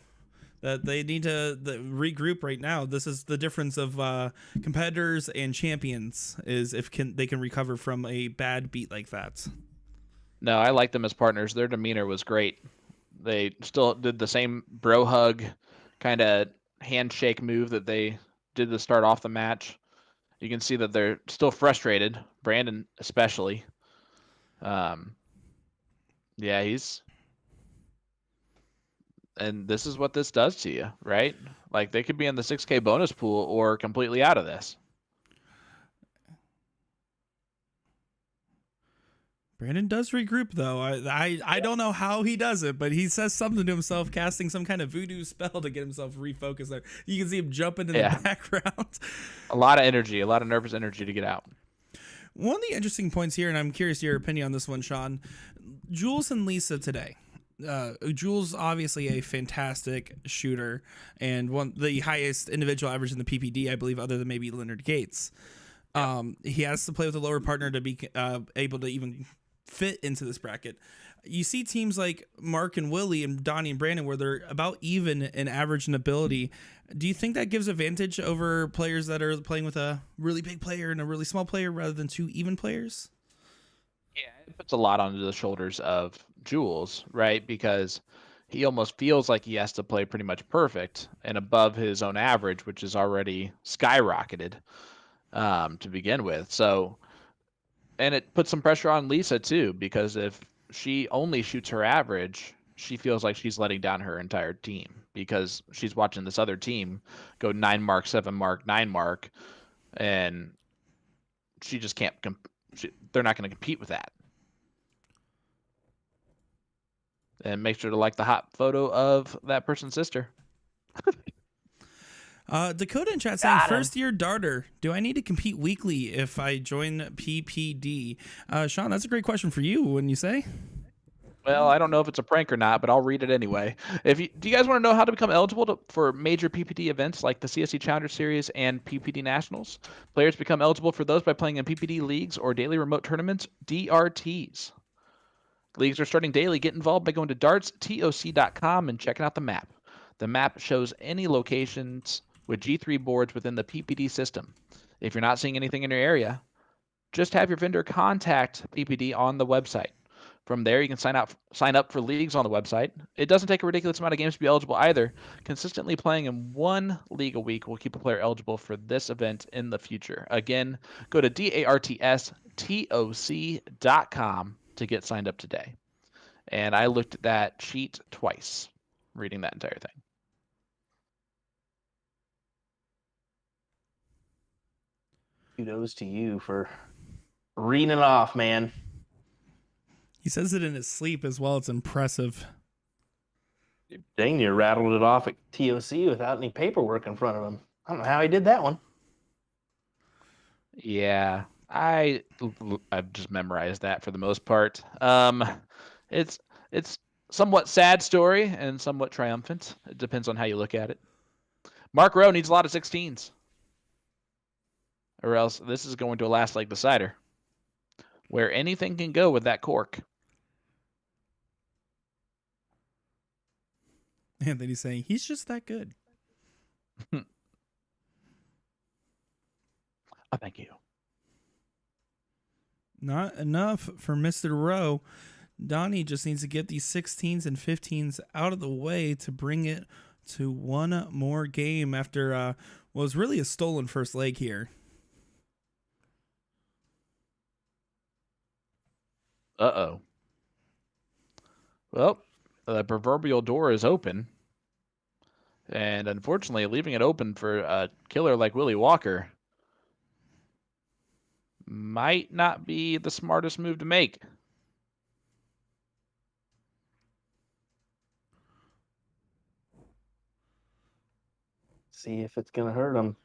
that they need to regroup right now. This is the difference of competitors and champions, is if they can recover from a bad beat like that. No, I like them as partners. Their demeanor was great. They still did the same bro hug kind of handshake move that they did to start off the match. You can see that they're still frustrated, Brandon especially. Yeah, and this is what this does to you, right? Like they could be in the 6K bonus pool or completely out of this. Brandon does regroup, though. I don't know how he does it, but he says something to himself, casting some kind of voodoo spell to get himself refocused there. You can see him jumping in the background. A lot of energy, a lot of nervous energy to get out. One of the interesting points here, and I'm curious your opinion on this one, Sean, Jules and Lisa today. Jules obviously a fantastic shooter and the highest individual average in the PPD, I believe, other than maybe Leonard Gates. He has to play with a lower partner to be able to even fit into this bracket. You see teams like Mark and Willie and Donnie and Brandon where they're about even in average and ability. Do you think that gives advantage over players that are playing with a really big player and a really small player rather than 2 even players? Yeah, it puts a lot onto the shoulders of Jules, right? Because he almost feels like he has to play pretty much perfect and above his own average, which is already skyrocketed to begin with. So, and it puts some pressure on Lisa too, because if she only shoots her average, she feels like she's letting down her entire team because she's watching this other team go 9 mark, 7 mark, 9 mark, and she just can't. They're not going to compete with that. And make sure to like the hot photo of that person's sister. Dakota in chat saying, first year darter, do I need to compete weekly if I join PPD? Sean, that's a great question for you, wouldn't you say? Well, I don't know if it's a prank or not, but I'll read it anyway. Do you guys want to know how to become eligible for major PPD events like the CSC Challenger Series and PPD Nationals? Players become eligible for those by playing in PPD leagues or daily remote tournaments, DRTs. Leagues are starting daily. Get involved by going to dartstoc.com and checking out the map. The map shows any locations with G3 boards within the PPD system. If you're not seeing anything in your area, just have your vendor contact PPD on the website. From there, you can sign up for leagues on the website. It doesn't take a ridiculous amount of games to be eligible either. Consistently playing in one league a week will keep a player eligible for this event in the future. Again, go to dartstoc.com to get signed up today. And I looked at that sheet twice, reading that entire thing. Kudos to you for reading it off, man. He says it in his sleep as well. It's impressive. Dang near rattled it off at TOC without any paperwork in front of him. I don't know how he did that one. Yeah, I've just memorized that for the most part. It's somewhat sad story and somewhat triumphant. It depends on how you look at it. Mark Rowe needs a lot of 16s, or else this is going to a last leg decider, where anything can go with that cork. Anthony's saying he's just that good. Oh, thank you. Not enough for Mr. Rowe. Donnie just needs to get these 16s and 15s out of the way to bring it to one more game after what was really a stolen first leg here. Uh-oh. Well, the proverbial door is open. And unfortunately, leaving it open for a killer like Willie Walker might not be the smartest move to make. See if it's going to hurt him.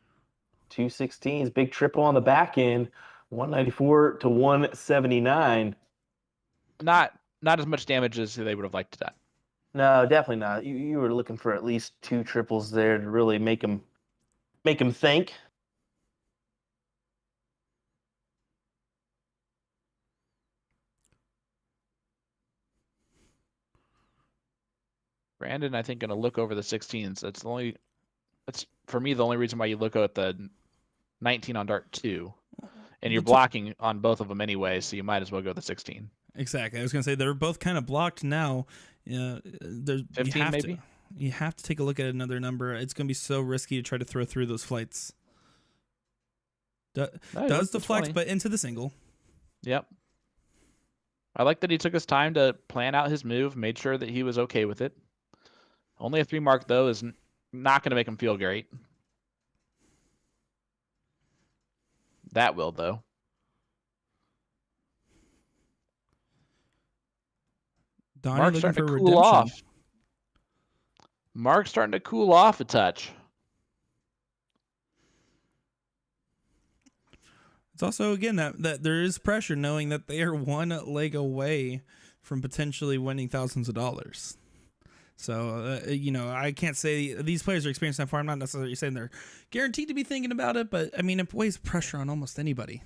2 16s, big triple on the back end, 194 to 179. Not as much damage as they would have liked to done. No, definitely not. You were looking for at least 2 triples there to really make him think. Brandon, I think, going to look over the 16s. That's for me the only reason why you look at the 19 on dart 2. And you're blocking on both of them anyway, so you might as well go the 16. Exactly. I was going to say they're both kind of blocked now. 15 maybe? You have to take a look at another number. It's going to be so risky to try to throw through those flights. Does deflect, but into the single. Yep. I like that he took his time to plan out his move, made sure that he was okay with it. Only a 3 mark, though, is not going to make him feel great. That will, though. Donnie Mark's starting to cool redemption. off. Mark's starting to cool off a touch. It's also, again, that there is pressure knowing that they are one leg away from potentially winning thousands of dollars. So, I can't say these players are experienced that far. I'm not necessarily saying they're guaranteed to be thinking about it, but, I mean, it weighs pressure on almost anybody.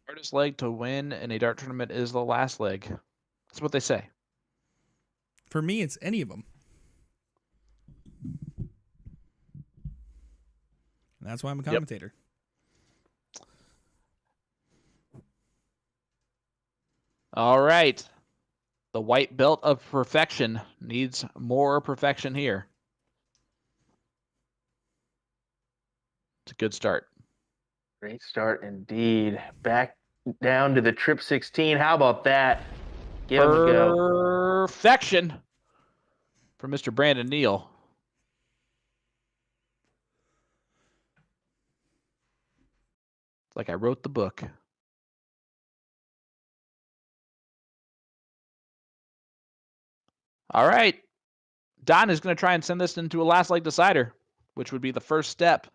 Hardest leg to win in a dart tournament is the last leg. That's what they say. For me, it's any of them. And that's why I'm a commentator. Yep. All right. The white belt of perfection needs more perfection here. It's a good start. Great start indeed. Back down to the trip 16. How about that? Give him a go. Perfection for Mr. Brandon Neal. It's like I wrote the book. All right. Don is going to try and send this into a last leg decider, which would be the first step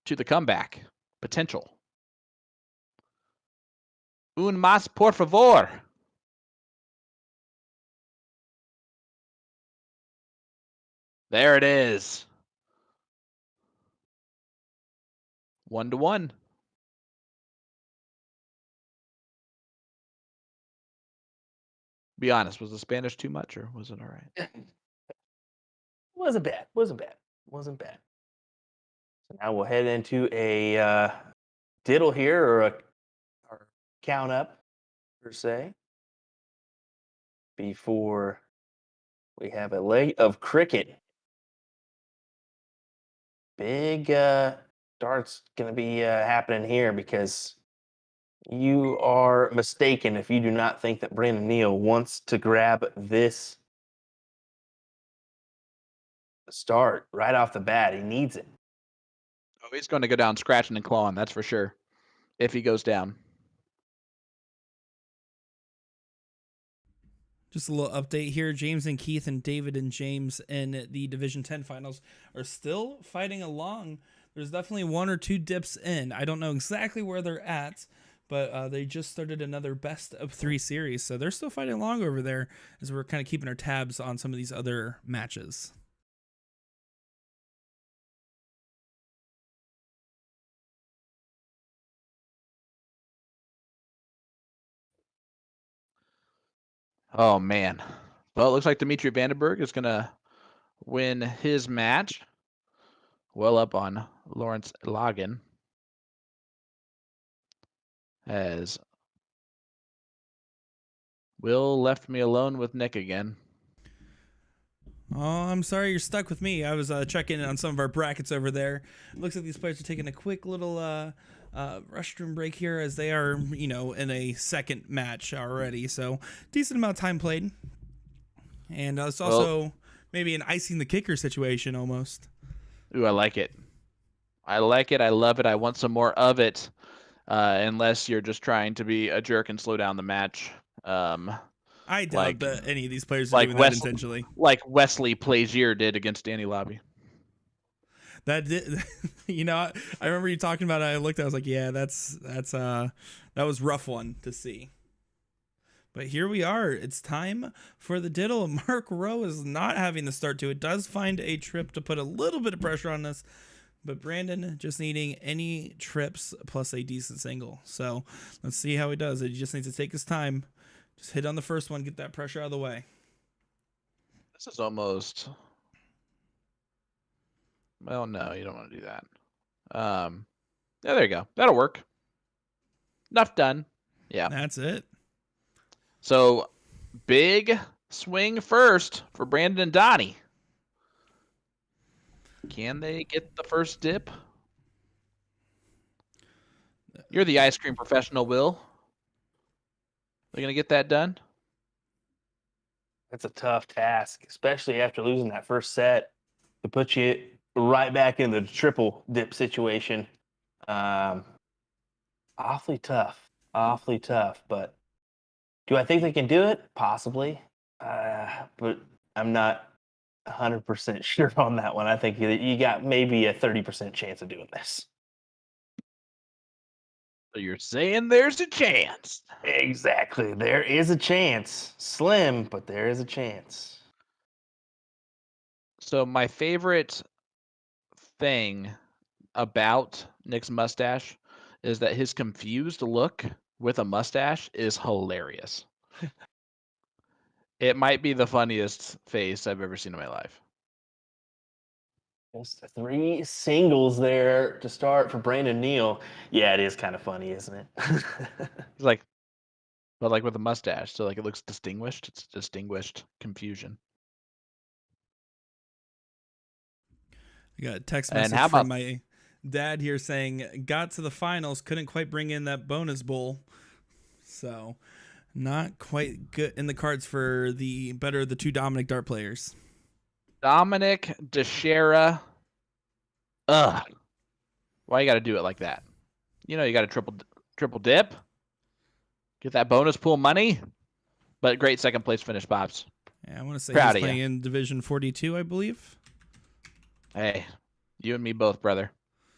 to the comeback potential. Un más, por favor. There it is. 1-1. Be honest, was the Spanish too much or was it all right? Wasn't bad. Wasn't bad. Wasn't bad. So now we'll head into a diddle here, or count up per se, before we have a leg of cricket. Big darts going to be happening here, because you are mistaken if you do not think that Brandon Neal wants to grab this start right off the bat. He needs it. Oh, he's going to go down scratching and clawing, that's for sure, if he goes down. Just a little update here. James and Keith and David and James in the Division 10 finals are still fighting along. There's definitely one or two dips in. I don't know exactly where they're at, but they just started another best of 3 series. So they're still fighting along over there as we're kind of keeping our tabs on some of these other matches. Oh, man. Well, it looks like Dimitri Vandenberg is going to win his match. Well up on Lawrence Logan. As Will left me alone with Nick again. Oh, I'm sorry you're stuck with me. I was checking in on some of our brackets over there. Looks like these players are taking a quick little restroom break here, as they are, in a second match already. So decent amount of time played. And it's also maybe an icing the kicker situation almost. Ooh, I like it. I like it. I love it. I want some more of it. Unless you're just trying to be a jerk and slow down the match. I doubt that any of these players are like doing that intentionally. Like Wesley Plaisir did against Danny Lobby. That did, I remember you talking about it. I looked, I was like, yeah, that was a rough one to see. But here we are. It's time for the diddle. Mark Rowe is not having the start to it. Does find a trip to put a little bit of pressure on us, but Brandon just needing any trips plus a decent single. So let's see how he does it. He just needs to take his time. Just hit on the first one, get that pressure out of the way. This is almost... Well, no, you don't want to do that. Yeah, there you go. That'll work. Enough done. Yeah. That's it. So, big swing first for Brandon and Donnie. Can they get the first dip? You're the ice cream professional, Will. They're going to get that done? That's a tough task, especially after losing that first set, to put you right back in the triple dip situation. Awfully tough. Awfully tough. But do I think they can do it? Possibly. But I'm not 100% sure on that one. I think you got maybe a 30% chance of doing this. So you're saying there's a chance. Exactly. There is a chance. Slim, but there is a chance. So my favorite thing about Nick's mustache is that his confused look with a mustache is hilarious. It might be the funniest face I've ever seen in my life. Just 3 singles there to start for Brandon Neal. Yeah, it is kind of funny, isn't it? He's like, but like with a mustache, so like it looks distinguished. It's distinguished confusion. I got a text message from my dad here saying, got to the finals, couldn't quite bring in that bonus bowl. So not quite good in the cards for the better of the 2 Dominic dart players. Dominic Dichiria. Ugh. Why you got to do it like that? You got to triple dip. Get that bonus pool money. But great second place finish, Bobs. Yeah, I want to say Proud he's of playing you. in Division 42, I believe. Hey, you and me both, brother.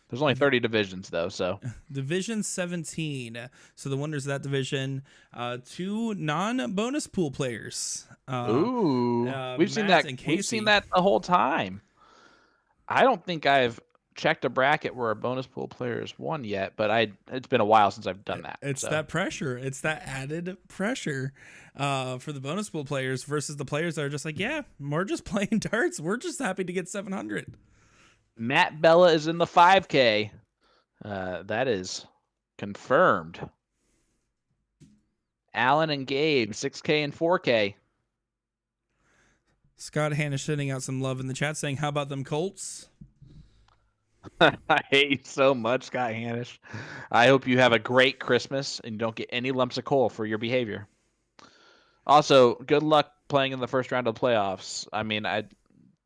There's only 30 divisions, though, so. Division 17. So the winners of that division, 2 non-bonus pool players. Ooh. We've seen that. We've seen that the whole time. I don't think I've checked a bracket where a bonus pool players won yet, but it's been a while since I've done that. It's that pressure. It's that added pressure for the bonus pool players versus the players that are just like, yeah, we're just playing darts. We're just happy to get 700. Matt Bella is in the 5K. That is confirmed. Alan and Gabe, 6K and 4K. Scott Hanish sending out some love in the chat saying, how about them Colts? I hate you so much, Scott Hanish. I hope you have a great Christmas and don't get any lumps of coal for your behavior. Also, good luck playing in the first round of playoffs. I mean,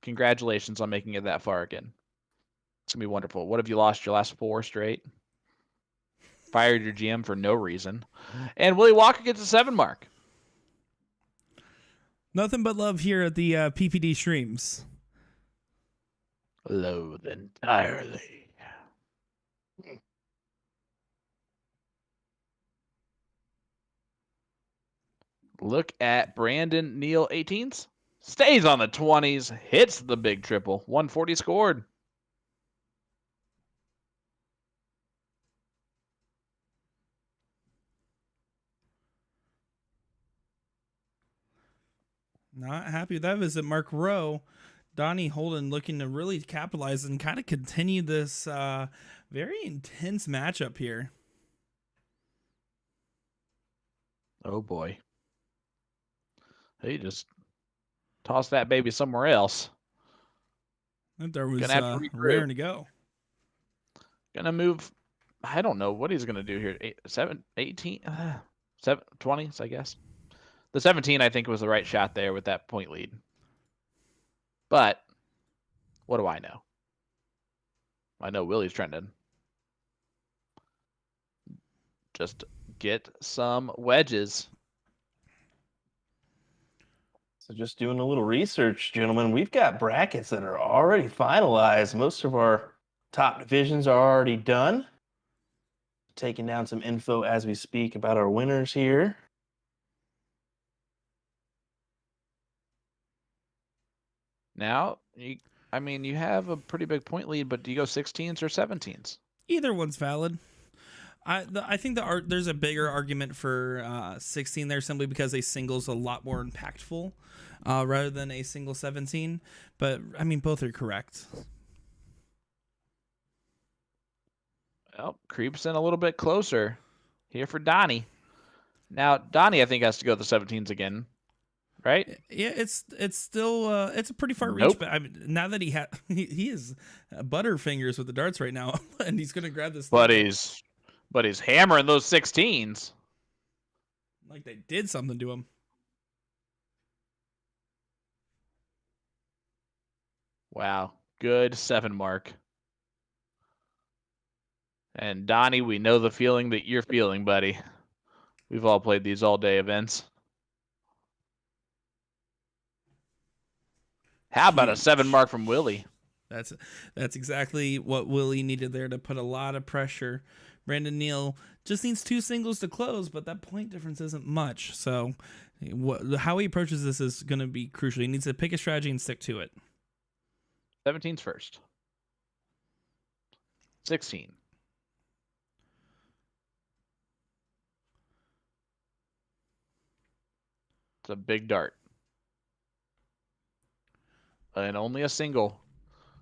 congratulations on making it that far again. It's going to be wonderful. What have you lost your last 4 straight? Fired your GM for no reason. And Willie Walker gets a 7 mark. Nothing but love here at the PPD streams. Loathe entirely. Look at Brandon Neal, 18s. Stays on the 20s. Hits the big triple. 140 scored. Not happy with that visit. Mark Rowe, Donnie Holden looking to really capitalize and kind of continue this very intense matchup here. Oh, boy. He just tossed that baby somewhere else. I think there was raring to go. Gonna move. I don't know what he's gonna do here. 18, 20s, I guess. The 17, I think, was the right shot there with that point lead. But what do I know? I know Willie's trying to just get some wedges. So just doing a little research, gentlemen, we've got brackets that are already finalized. Most of our top divisions are already done. Taking down some info as we speak about our winners here. Now, you have a pretty big point lead, but do you go 16s or 17s? Either one's valid. I think there's a bigger argument for 16 there simply because a single's a lot more impactful rather than a single 17. But, I mean, both are correct. Well, creeps in a little bit closer here for Donnie. Now, Donnie, I think, has to go the 17s again, right? Yeah, it's still it's a pretty far Nope. reach, but I mean, now that he is butterfingers with the darts right now, and he's gonna grab this. But he's hammering those 16s. Like they did something to him. Wow, good 7 mark. And Donnie, we know the feeling that you're feeling, buddy. We've all played these all-day events. How about a 7 mark from Willie? That's exactly what Willie needed there to put a lot of pressure. Brandon Neal just needs 2 singles to close, but that point difference isn't much. So how he approaches this is going to be crucial. He needs to pick a strategy and stick to it. 17's first. 16. It's a big dart. And only a single.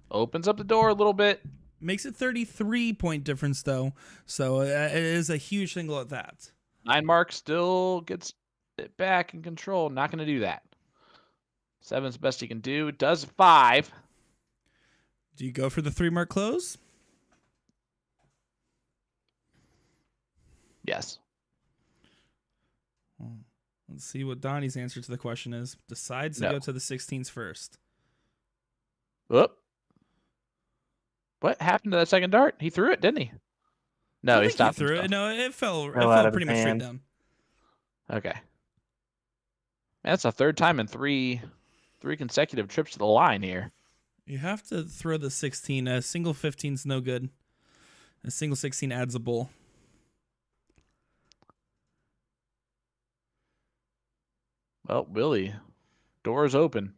Opens up the door a little bit. Makes it 33 point difference, though. So it is a huge single at that. 9 mark still gets it back in control. Not going to do that. 7's best he can do. Does 5. Do you go for the 3 mark close? Yes. Let's see what Donnie's answer to the question is. Decides to go to the 16s first. Whoop. What happened to that second dart? He threw it, didn't he? No, he stopped. He threw it. No, it fell pretty much straight down. Okay. That's the 3rd time in three consecutive trips to the line here. You have to throw the 16. A single 15 is no good. A single 16 adds a bull. Well, Willie, door's open.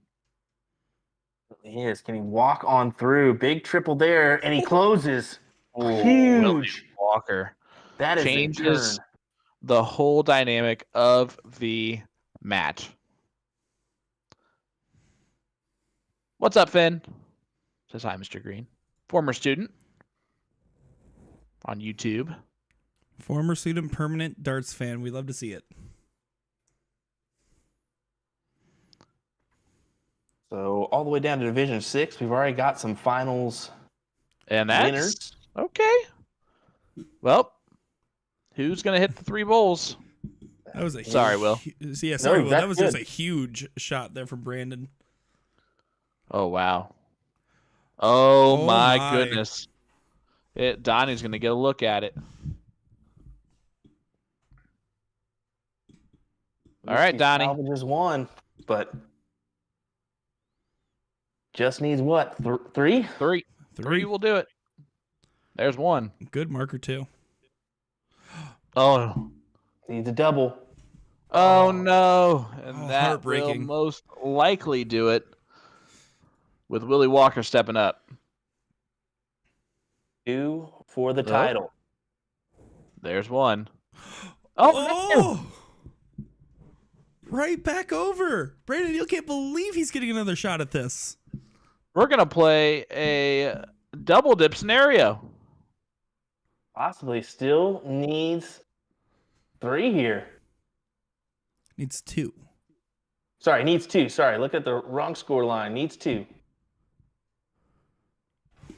He is. Can he walk on through? Big triple there, and he closes. Ooh, Willie Huge. Walker That is a changes turn. the whole dynamic of the match. What's up, Finn? Says hi, Mr. Green. Former student on YouTube. Former student, permanent darts fan. We love to see it. So all the way down to Division 6, we've already got some finals And that's winners. okay. Well, who's going to hit the 3 bowls? That was a Sorry, Will. Yeah, sorry, No, Will. That that's was just a good. huge shot there from Brandon. Oh, wow. Oh, Oh, my my. goodness. Donnie's going to get a look at it. All right, Donnie. Salvages one, but just needs what? 3? 3. 3 will do it. There's 1. Good marker, too. Oh. Needs a double. Oh, no. And Oh, that will heartbreaking. most likely do it with Willie Walker stepping up. 2 for the title. There's 1. Oh, no. Right back over. Brandon, you can't believe he's getting another shot at this. We're going to play a double dip scenario. Possibly still needs 3 here. Needs 2. Sorry, needs 2. Sorry, look at the wrong score line. Needs 2.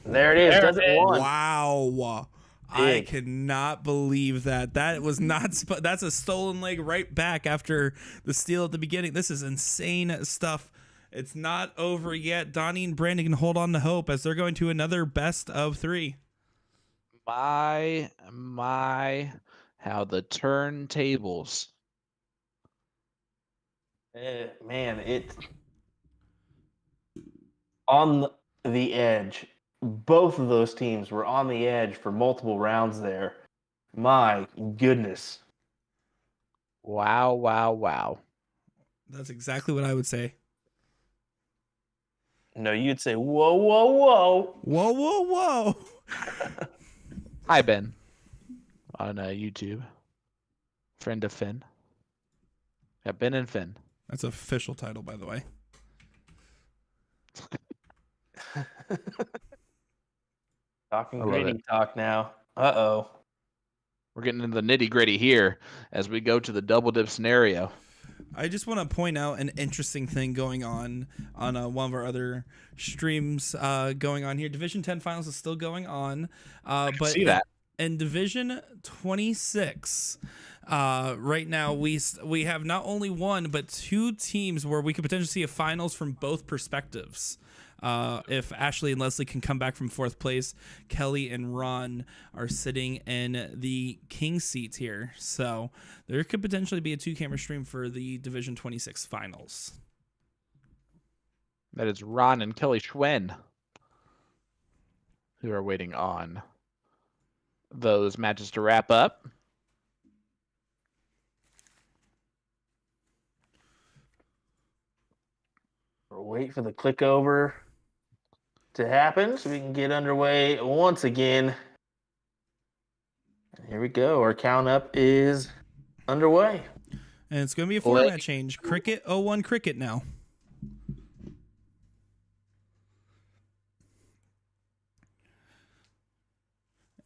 There it is. There Does it it is. 1. Wow. I Big. cannot believe that. That was not. That's a stolen leg right back after the steal at the beginning. This is insane stuff. It's not over yet. Donnie and Brandon can hold on to hope as they're going to another best of 3. My, how the turntables. Man, it's on the edge. Both of those teams were on the edge for multiple rounds there. My goodness. Wow, wow, wow. That's exactly what I would say. No, you'd say, whoa, whoa, whoa. Whoa, whoa, whoa. Hi, Ben. On YouTube. Friend of Finn. Yeah, Ben and Finn. That's an official title, by the way. Talking I love gritty talk now. Uh-oh. We're getting into the nitty gritty here as we go to the double dip scenario. I just want to point out an interesting thing going on one of our other streams going on here. Division 10 finals is still going on. But see that. In Division 26, right now we have not only one but 2 teams where we could potentially see a finals from both perspectives. If Ashley and Leslie can come back from 4th place, Kelly and Ron are sitting in the king seats here. So there could potentially be a 2-camera stream for the Division 26 finals. That is Ron and Kelly Schwen who are waiting on those matches to wrap up. We'll wait for the click over to happen so we can get underway once again. Here we go. Our count up is underway. And it's going to be a format change. Cricket 01 Cricket now.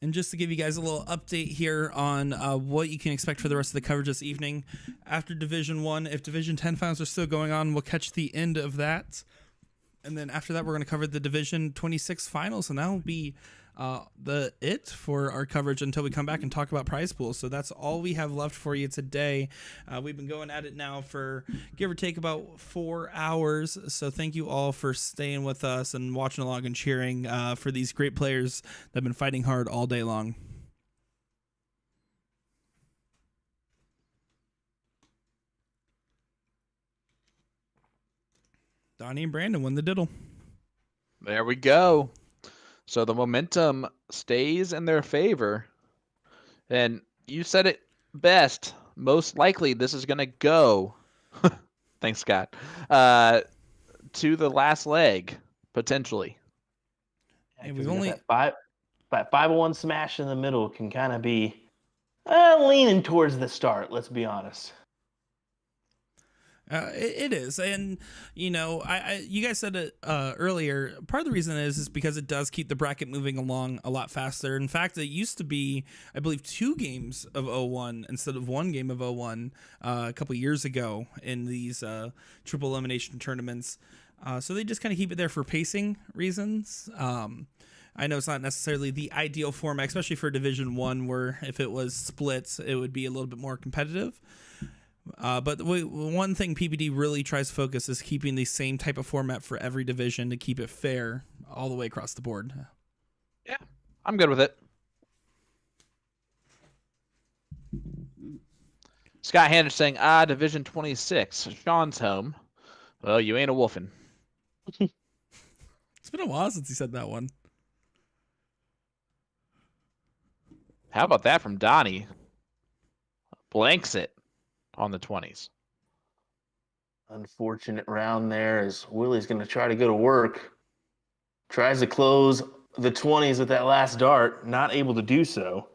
And just to give you guys a little update here on what you can expect for the rest of the coverage this evening. After Division 1, if Division 10 finals are still going on, we'll catch the end of that. And then after that, we're going to cover the Division 26 finals, and that will be it for our coverage until we come back and talk about prize pools. So that's all we have left for you today. We've been going at it now for give or take about 4 hours. So thank you all for staying with us and watching along and cheering for these great players that have been fighting hard all day long. Donnie and Brandon win the diddle. There we go. So the momentum stays in their favor. And you said it best. Most likely this is going to go, thanks, Scott, to the last leg. potentially. And Because we've only that 501 smash in the middle can kind of be leaning towards the start. Let's be honest. it is, and you guys said it earlier. Part of the reason is because it does keep the bracket moving along a lot faster. In fact, it used to be, I believe, 2 games of 0-1 instead of 1 game of 0-1 a couple years ago in these triple elimination tournaments. So they just kind of keep it there for pacing reasons. I know it's not necessarily the ideal format, especially for Division 1, where if it was split, it would be a little bit more competitive. But one thing PPD really tries to focus is keeping the same type of format for every division to keep it fair all the way across the board. Yeah, I'm good with it. Scott Hannish saying, Division 26. Sean's home. Well, you ain't a wolfin'. It's been a while since he said that one. How about that from Donnie? Blanks it on the 20s. Unfortunate round there as Willie's going to try to go to work. Tries to close the 20s with that last dart. Not able to do so.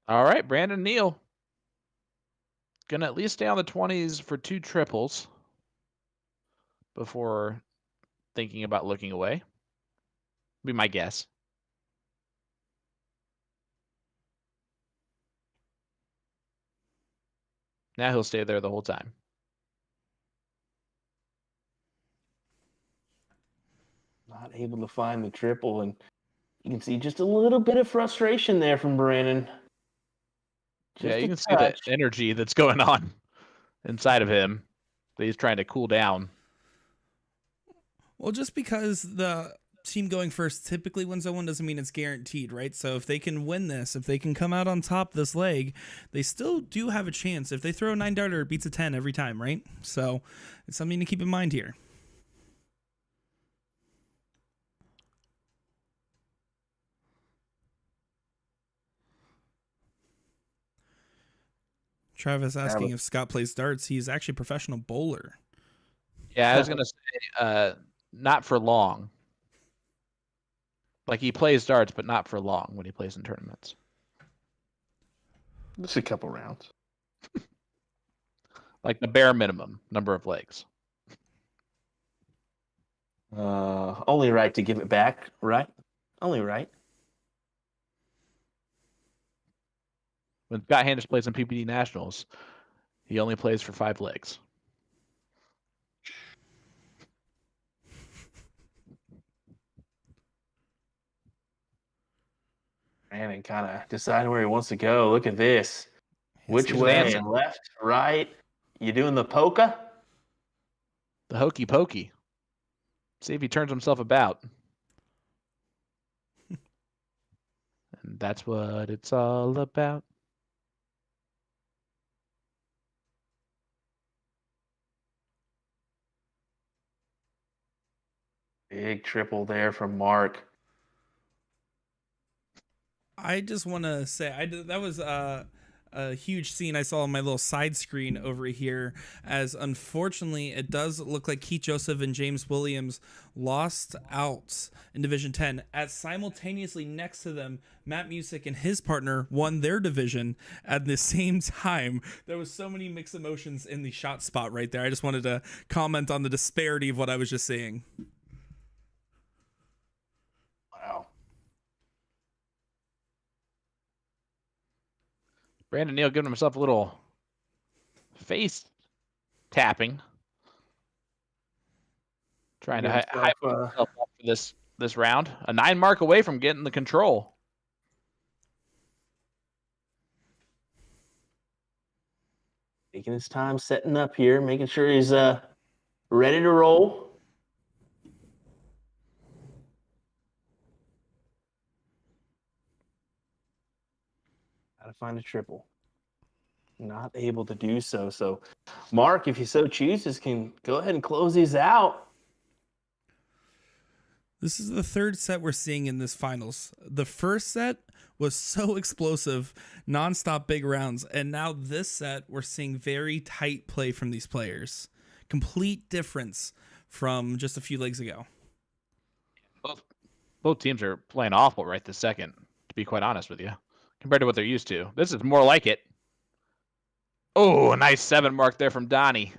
All right, Brandon Neal. Gonna at least stay on the 20s for 2 triples before thinking about looking away. Be my guess. Now he'll stay there the whole time. Not able to find the triple, and you can see just a little bit of frustration there from Brandon. Yeah, you can see the energy that's going on inside of him that he's trying to cool down. Well, just because the team going first typically wins 0-1 doesn't mean it's guaranteed, right? So if they can win this, if they can come out on top this leg, they still do have a chance. If they throw a 9-darter, it beats a 10 every time, right? So it's something to keep in mind here. Travis asking if Scott plays darts. He's actually a professional bowler. Yeah, I was gonna say not for long. Like he plays darts, but not for long when he plays in tournaments. Just a couple rounds. Like the bare minimum number of legs. Only right to give it back, right? Only right. When Scott Hannish plays in PPD Nationals, he only plays for 5 legs. And kind of deciding where he wants to go. Look at this. Which way? dancing. Left, right? You doing the polka? The hokey pokey. See if he turns himself about. And that's what it's all about. Big triple there from Mark. I just want to say that was a huge scene I saw on my little side screen over here, as unfortunately it does look like Keith Joseph and James Williams lost out in Division 10, as simultaneously next to them Matt Music and his partner won their division at the same time. There was so many mixed emotions in the shot spot right there. I just wanted to comment on the disparity of what I was just seeing. Wow. Brandon Neal giving himself a little face tapping. Trying to hype himself up for this round. A 9 mark away from getting the control. Taking his time setting up here, making sure he's ready to roll. Gotta find a triple. Not able to do so. So, Mark, if you so chooses, can go ahead and close these out. This is the third set we're seeing in this finals. The first set was so explosive, nonstop big rounds. And now this set, we're seeing very tight play from these players. Complete difference from just a few legs ago. Both teams are playing awful right this second, to be quite honest with you, compared to what they're used to. This is more like it. Oh, a nice 7 mark there from Donnie.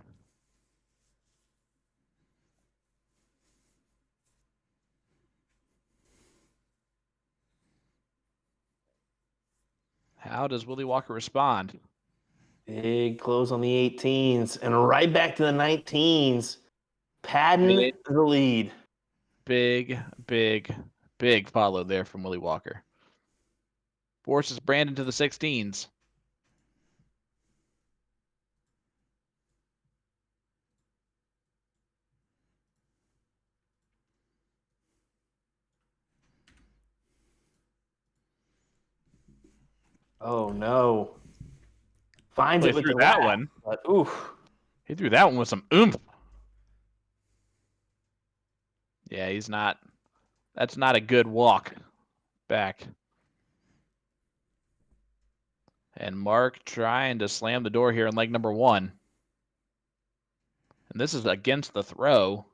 How does Willie Walker respond? Big close on the 18s and right back to the 19s. Padding the lead. Big follow there from Willie Walker. Forces Brandon to the 16s. Oh no. Finds it with threw the that left, one. but oof. He threw that one with some oomph. Yeah, he's not. That's not a good walk back. And Mark trying to slam the door here in leg number 1. And this is against the throw.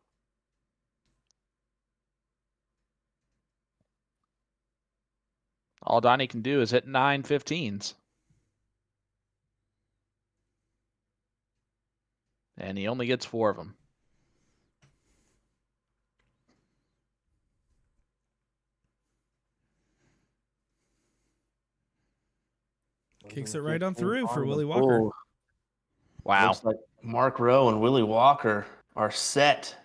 All Donnie can do is hit 9-15s. And he only gets 4 of them. Kicks it right on through for Willie Walker. Ooh. Wow. Looks like Mark Rowe and Willie Walker are set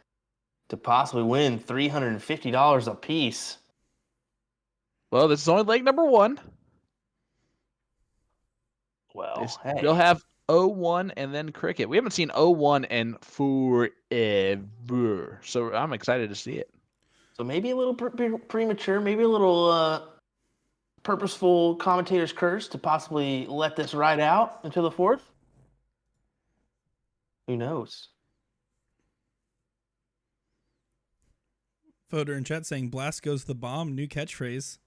to possibly win $350 a piece. Well, this is only leg number 1. Well, They'll have 0-1 and then cricket. We haven't seen 0-1 in forever. So I'm excited to see it. So maybe a little premature, maybe a little purposeful commentator's curse to possibly let this ride out until the 4th. Who knows? Voter in chat saying "Blast goes the bomb." New catchphrase.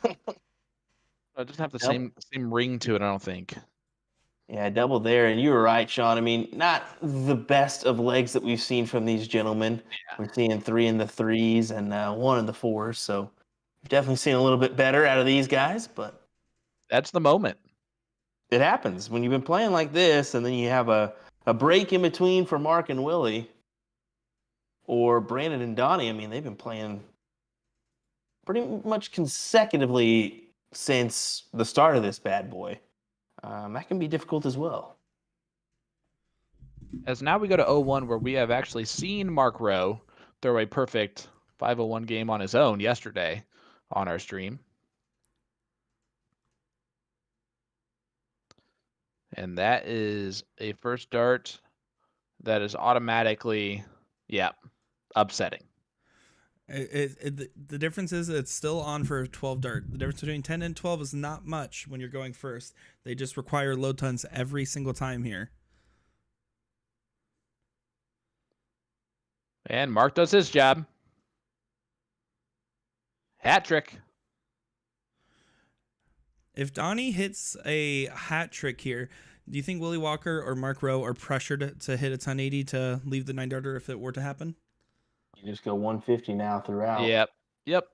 It doesn't have the same ring to it, I don't think. Yeah, double there. And you were right, Sean. I mean, not the best of legs that we've seen from these gentlemen. Yeah. We're seeing 3 in the 3s and 1 in the 4s. So we've definitely seen a little bit better out of these guys, but that's the moment. It happens when you've been playing like this, and then you have a break in between for Mark and Willie, or Brandon and Donnie. I mean, they've been playing pretty much consecutively since the start of this bad boy. That can be difficult as well. As now we go to 0-1, where we have actually seen Mark Rowe throw a perfect 501 game on his own yesterday on our stream. And that is a first dart that is automatically, upsetting. The difference is it's still on for 12 dart. The difference between 10 and 12 is not much when you're going first. They just require low tons every single time here. And Mark does his job. Hat trick. If Donnie hits a hat trick here, do you think Willie Walker or Mark Rowe are pressured to hit a 1080 to leave the 9-darter if it were to happen? You just go 150 now throughout. Yep.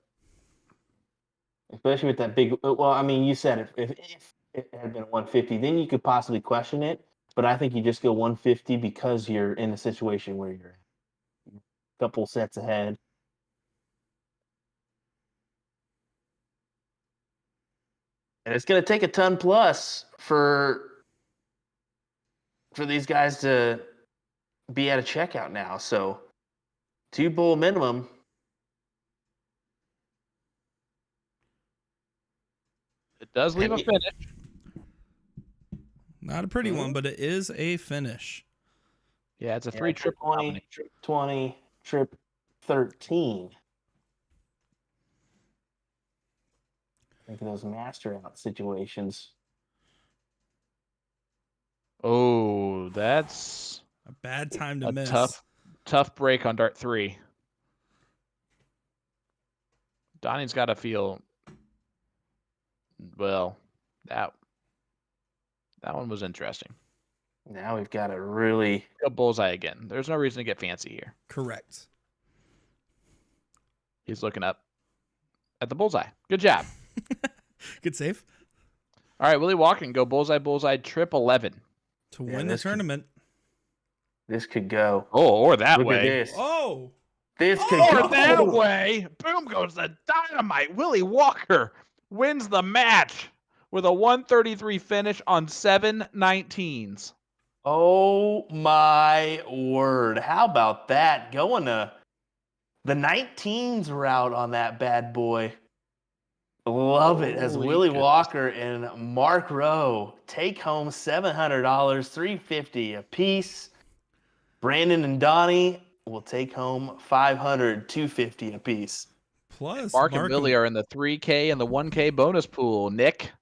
Especially with that big. Well, I mean, you said if it had been 150, then you could possibly question it. But I think you just go 150 because you're in a situation where you're a couple sets ahead. And it's going to take a ton plus for these guys to be at a checkout now. So 2 bull minimum. It does leave a finish. Not a pretty one, but it is a finish. Yeah, it's a 3 trip 20, trip 20, trip 13. Think of those master out situations. Oh, that's a bad time to miss. Tough break on dart 3. Donnie's got to feel Well, that one was interesting. Now we've got a really Go bullseye again. There's no reason to get fancy here. Correct. He's looking up at the bullseye. Good job. Good save. All right, Willie Walker can go bullseye, trip 11. To win the tournament. This could go. Oh, or that Look way. at this. Oh. This could Or go. that way. Boom goes the dynamite. Willie Walker wins the match with a 133 finish on 7/19s. Oh my word. How about that? Going to the 19s route on that bad boy. Love it as Holy Willie goodness. Walker and Mark Rowe take home $700, $350 a piece. Brandon and Donnie will take home $500, $250 a piece. Plus, Mark and Willie are in the 3K and the 1K bonus pool. Nick.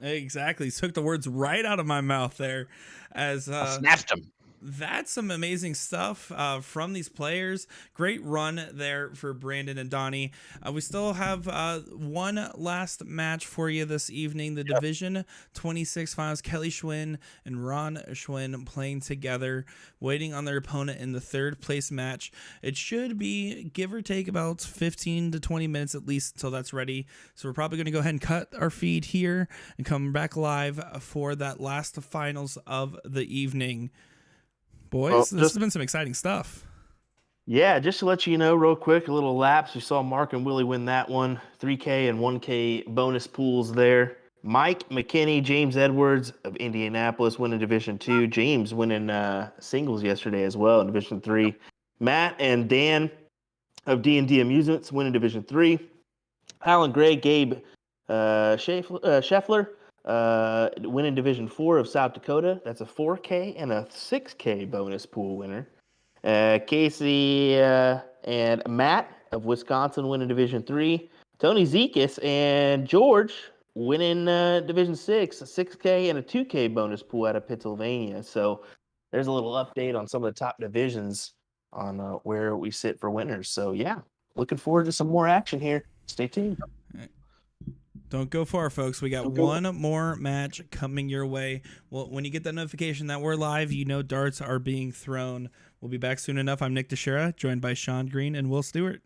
Exactly. Took the words right out of my mouth there. As I snatched him. that's some amazing stuff from these players. Great run there for Brandon and Donnie. We still have one last match for you this evening. The Division 26 Finals. Kelly Schwinn and Ron Schwinn playing together, waiting on their opponent in the third place match. It should be, give or take, about 15 to 20 minutes at least until that's ready. So we're probably going to go ahead and cut our feed here and come back live for that last finals of the evening. Boys, this has been some exciting stuff. Yeah, just to let you know real quick, a little lapse. We saw Mark and Willie win that one. 3K and 1K bonus pools there. Mike McKinney, James Edwards of Indianapolis winning Division 2. James winning singles yesterday as well in Division 3. Matt and Dan of D&D Amusements winning Division 3. Alan Gray, Gabe Scheffler winning Division 4 of South Dakota. That's a 4K and a 6K bonus pool winner. Casey and Matt of Wisconsin winning Division 3. Tony Zekas and George winning Division 6, a 6K and a 2K bonus pool out of Pennsylvania. So there's a little update on some of the top divisions on where we sit for winners. So yeah, looking forward to some more action here. Stay tuned. Don't go far, folks. We got one more match coming your way. Well, when you get that notification that we're live, you know darts are being thrown. We'll be back soon enough. I'm Nick Dichiria, joined by Sean Green and Will Stewart.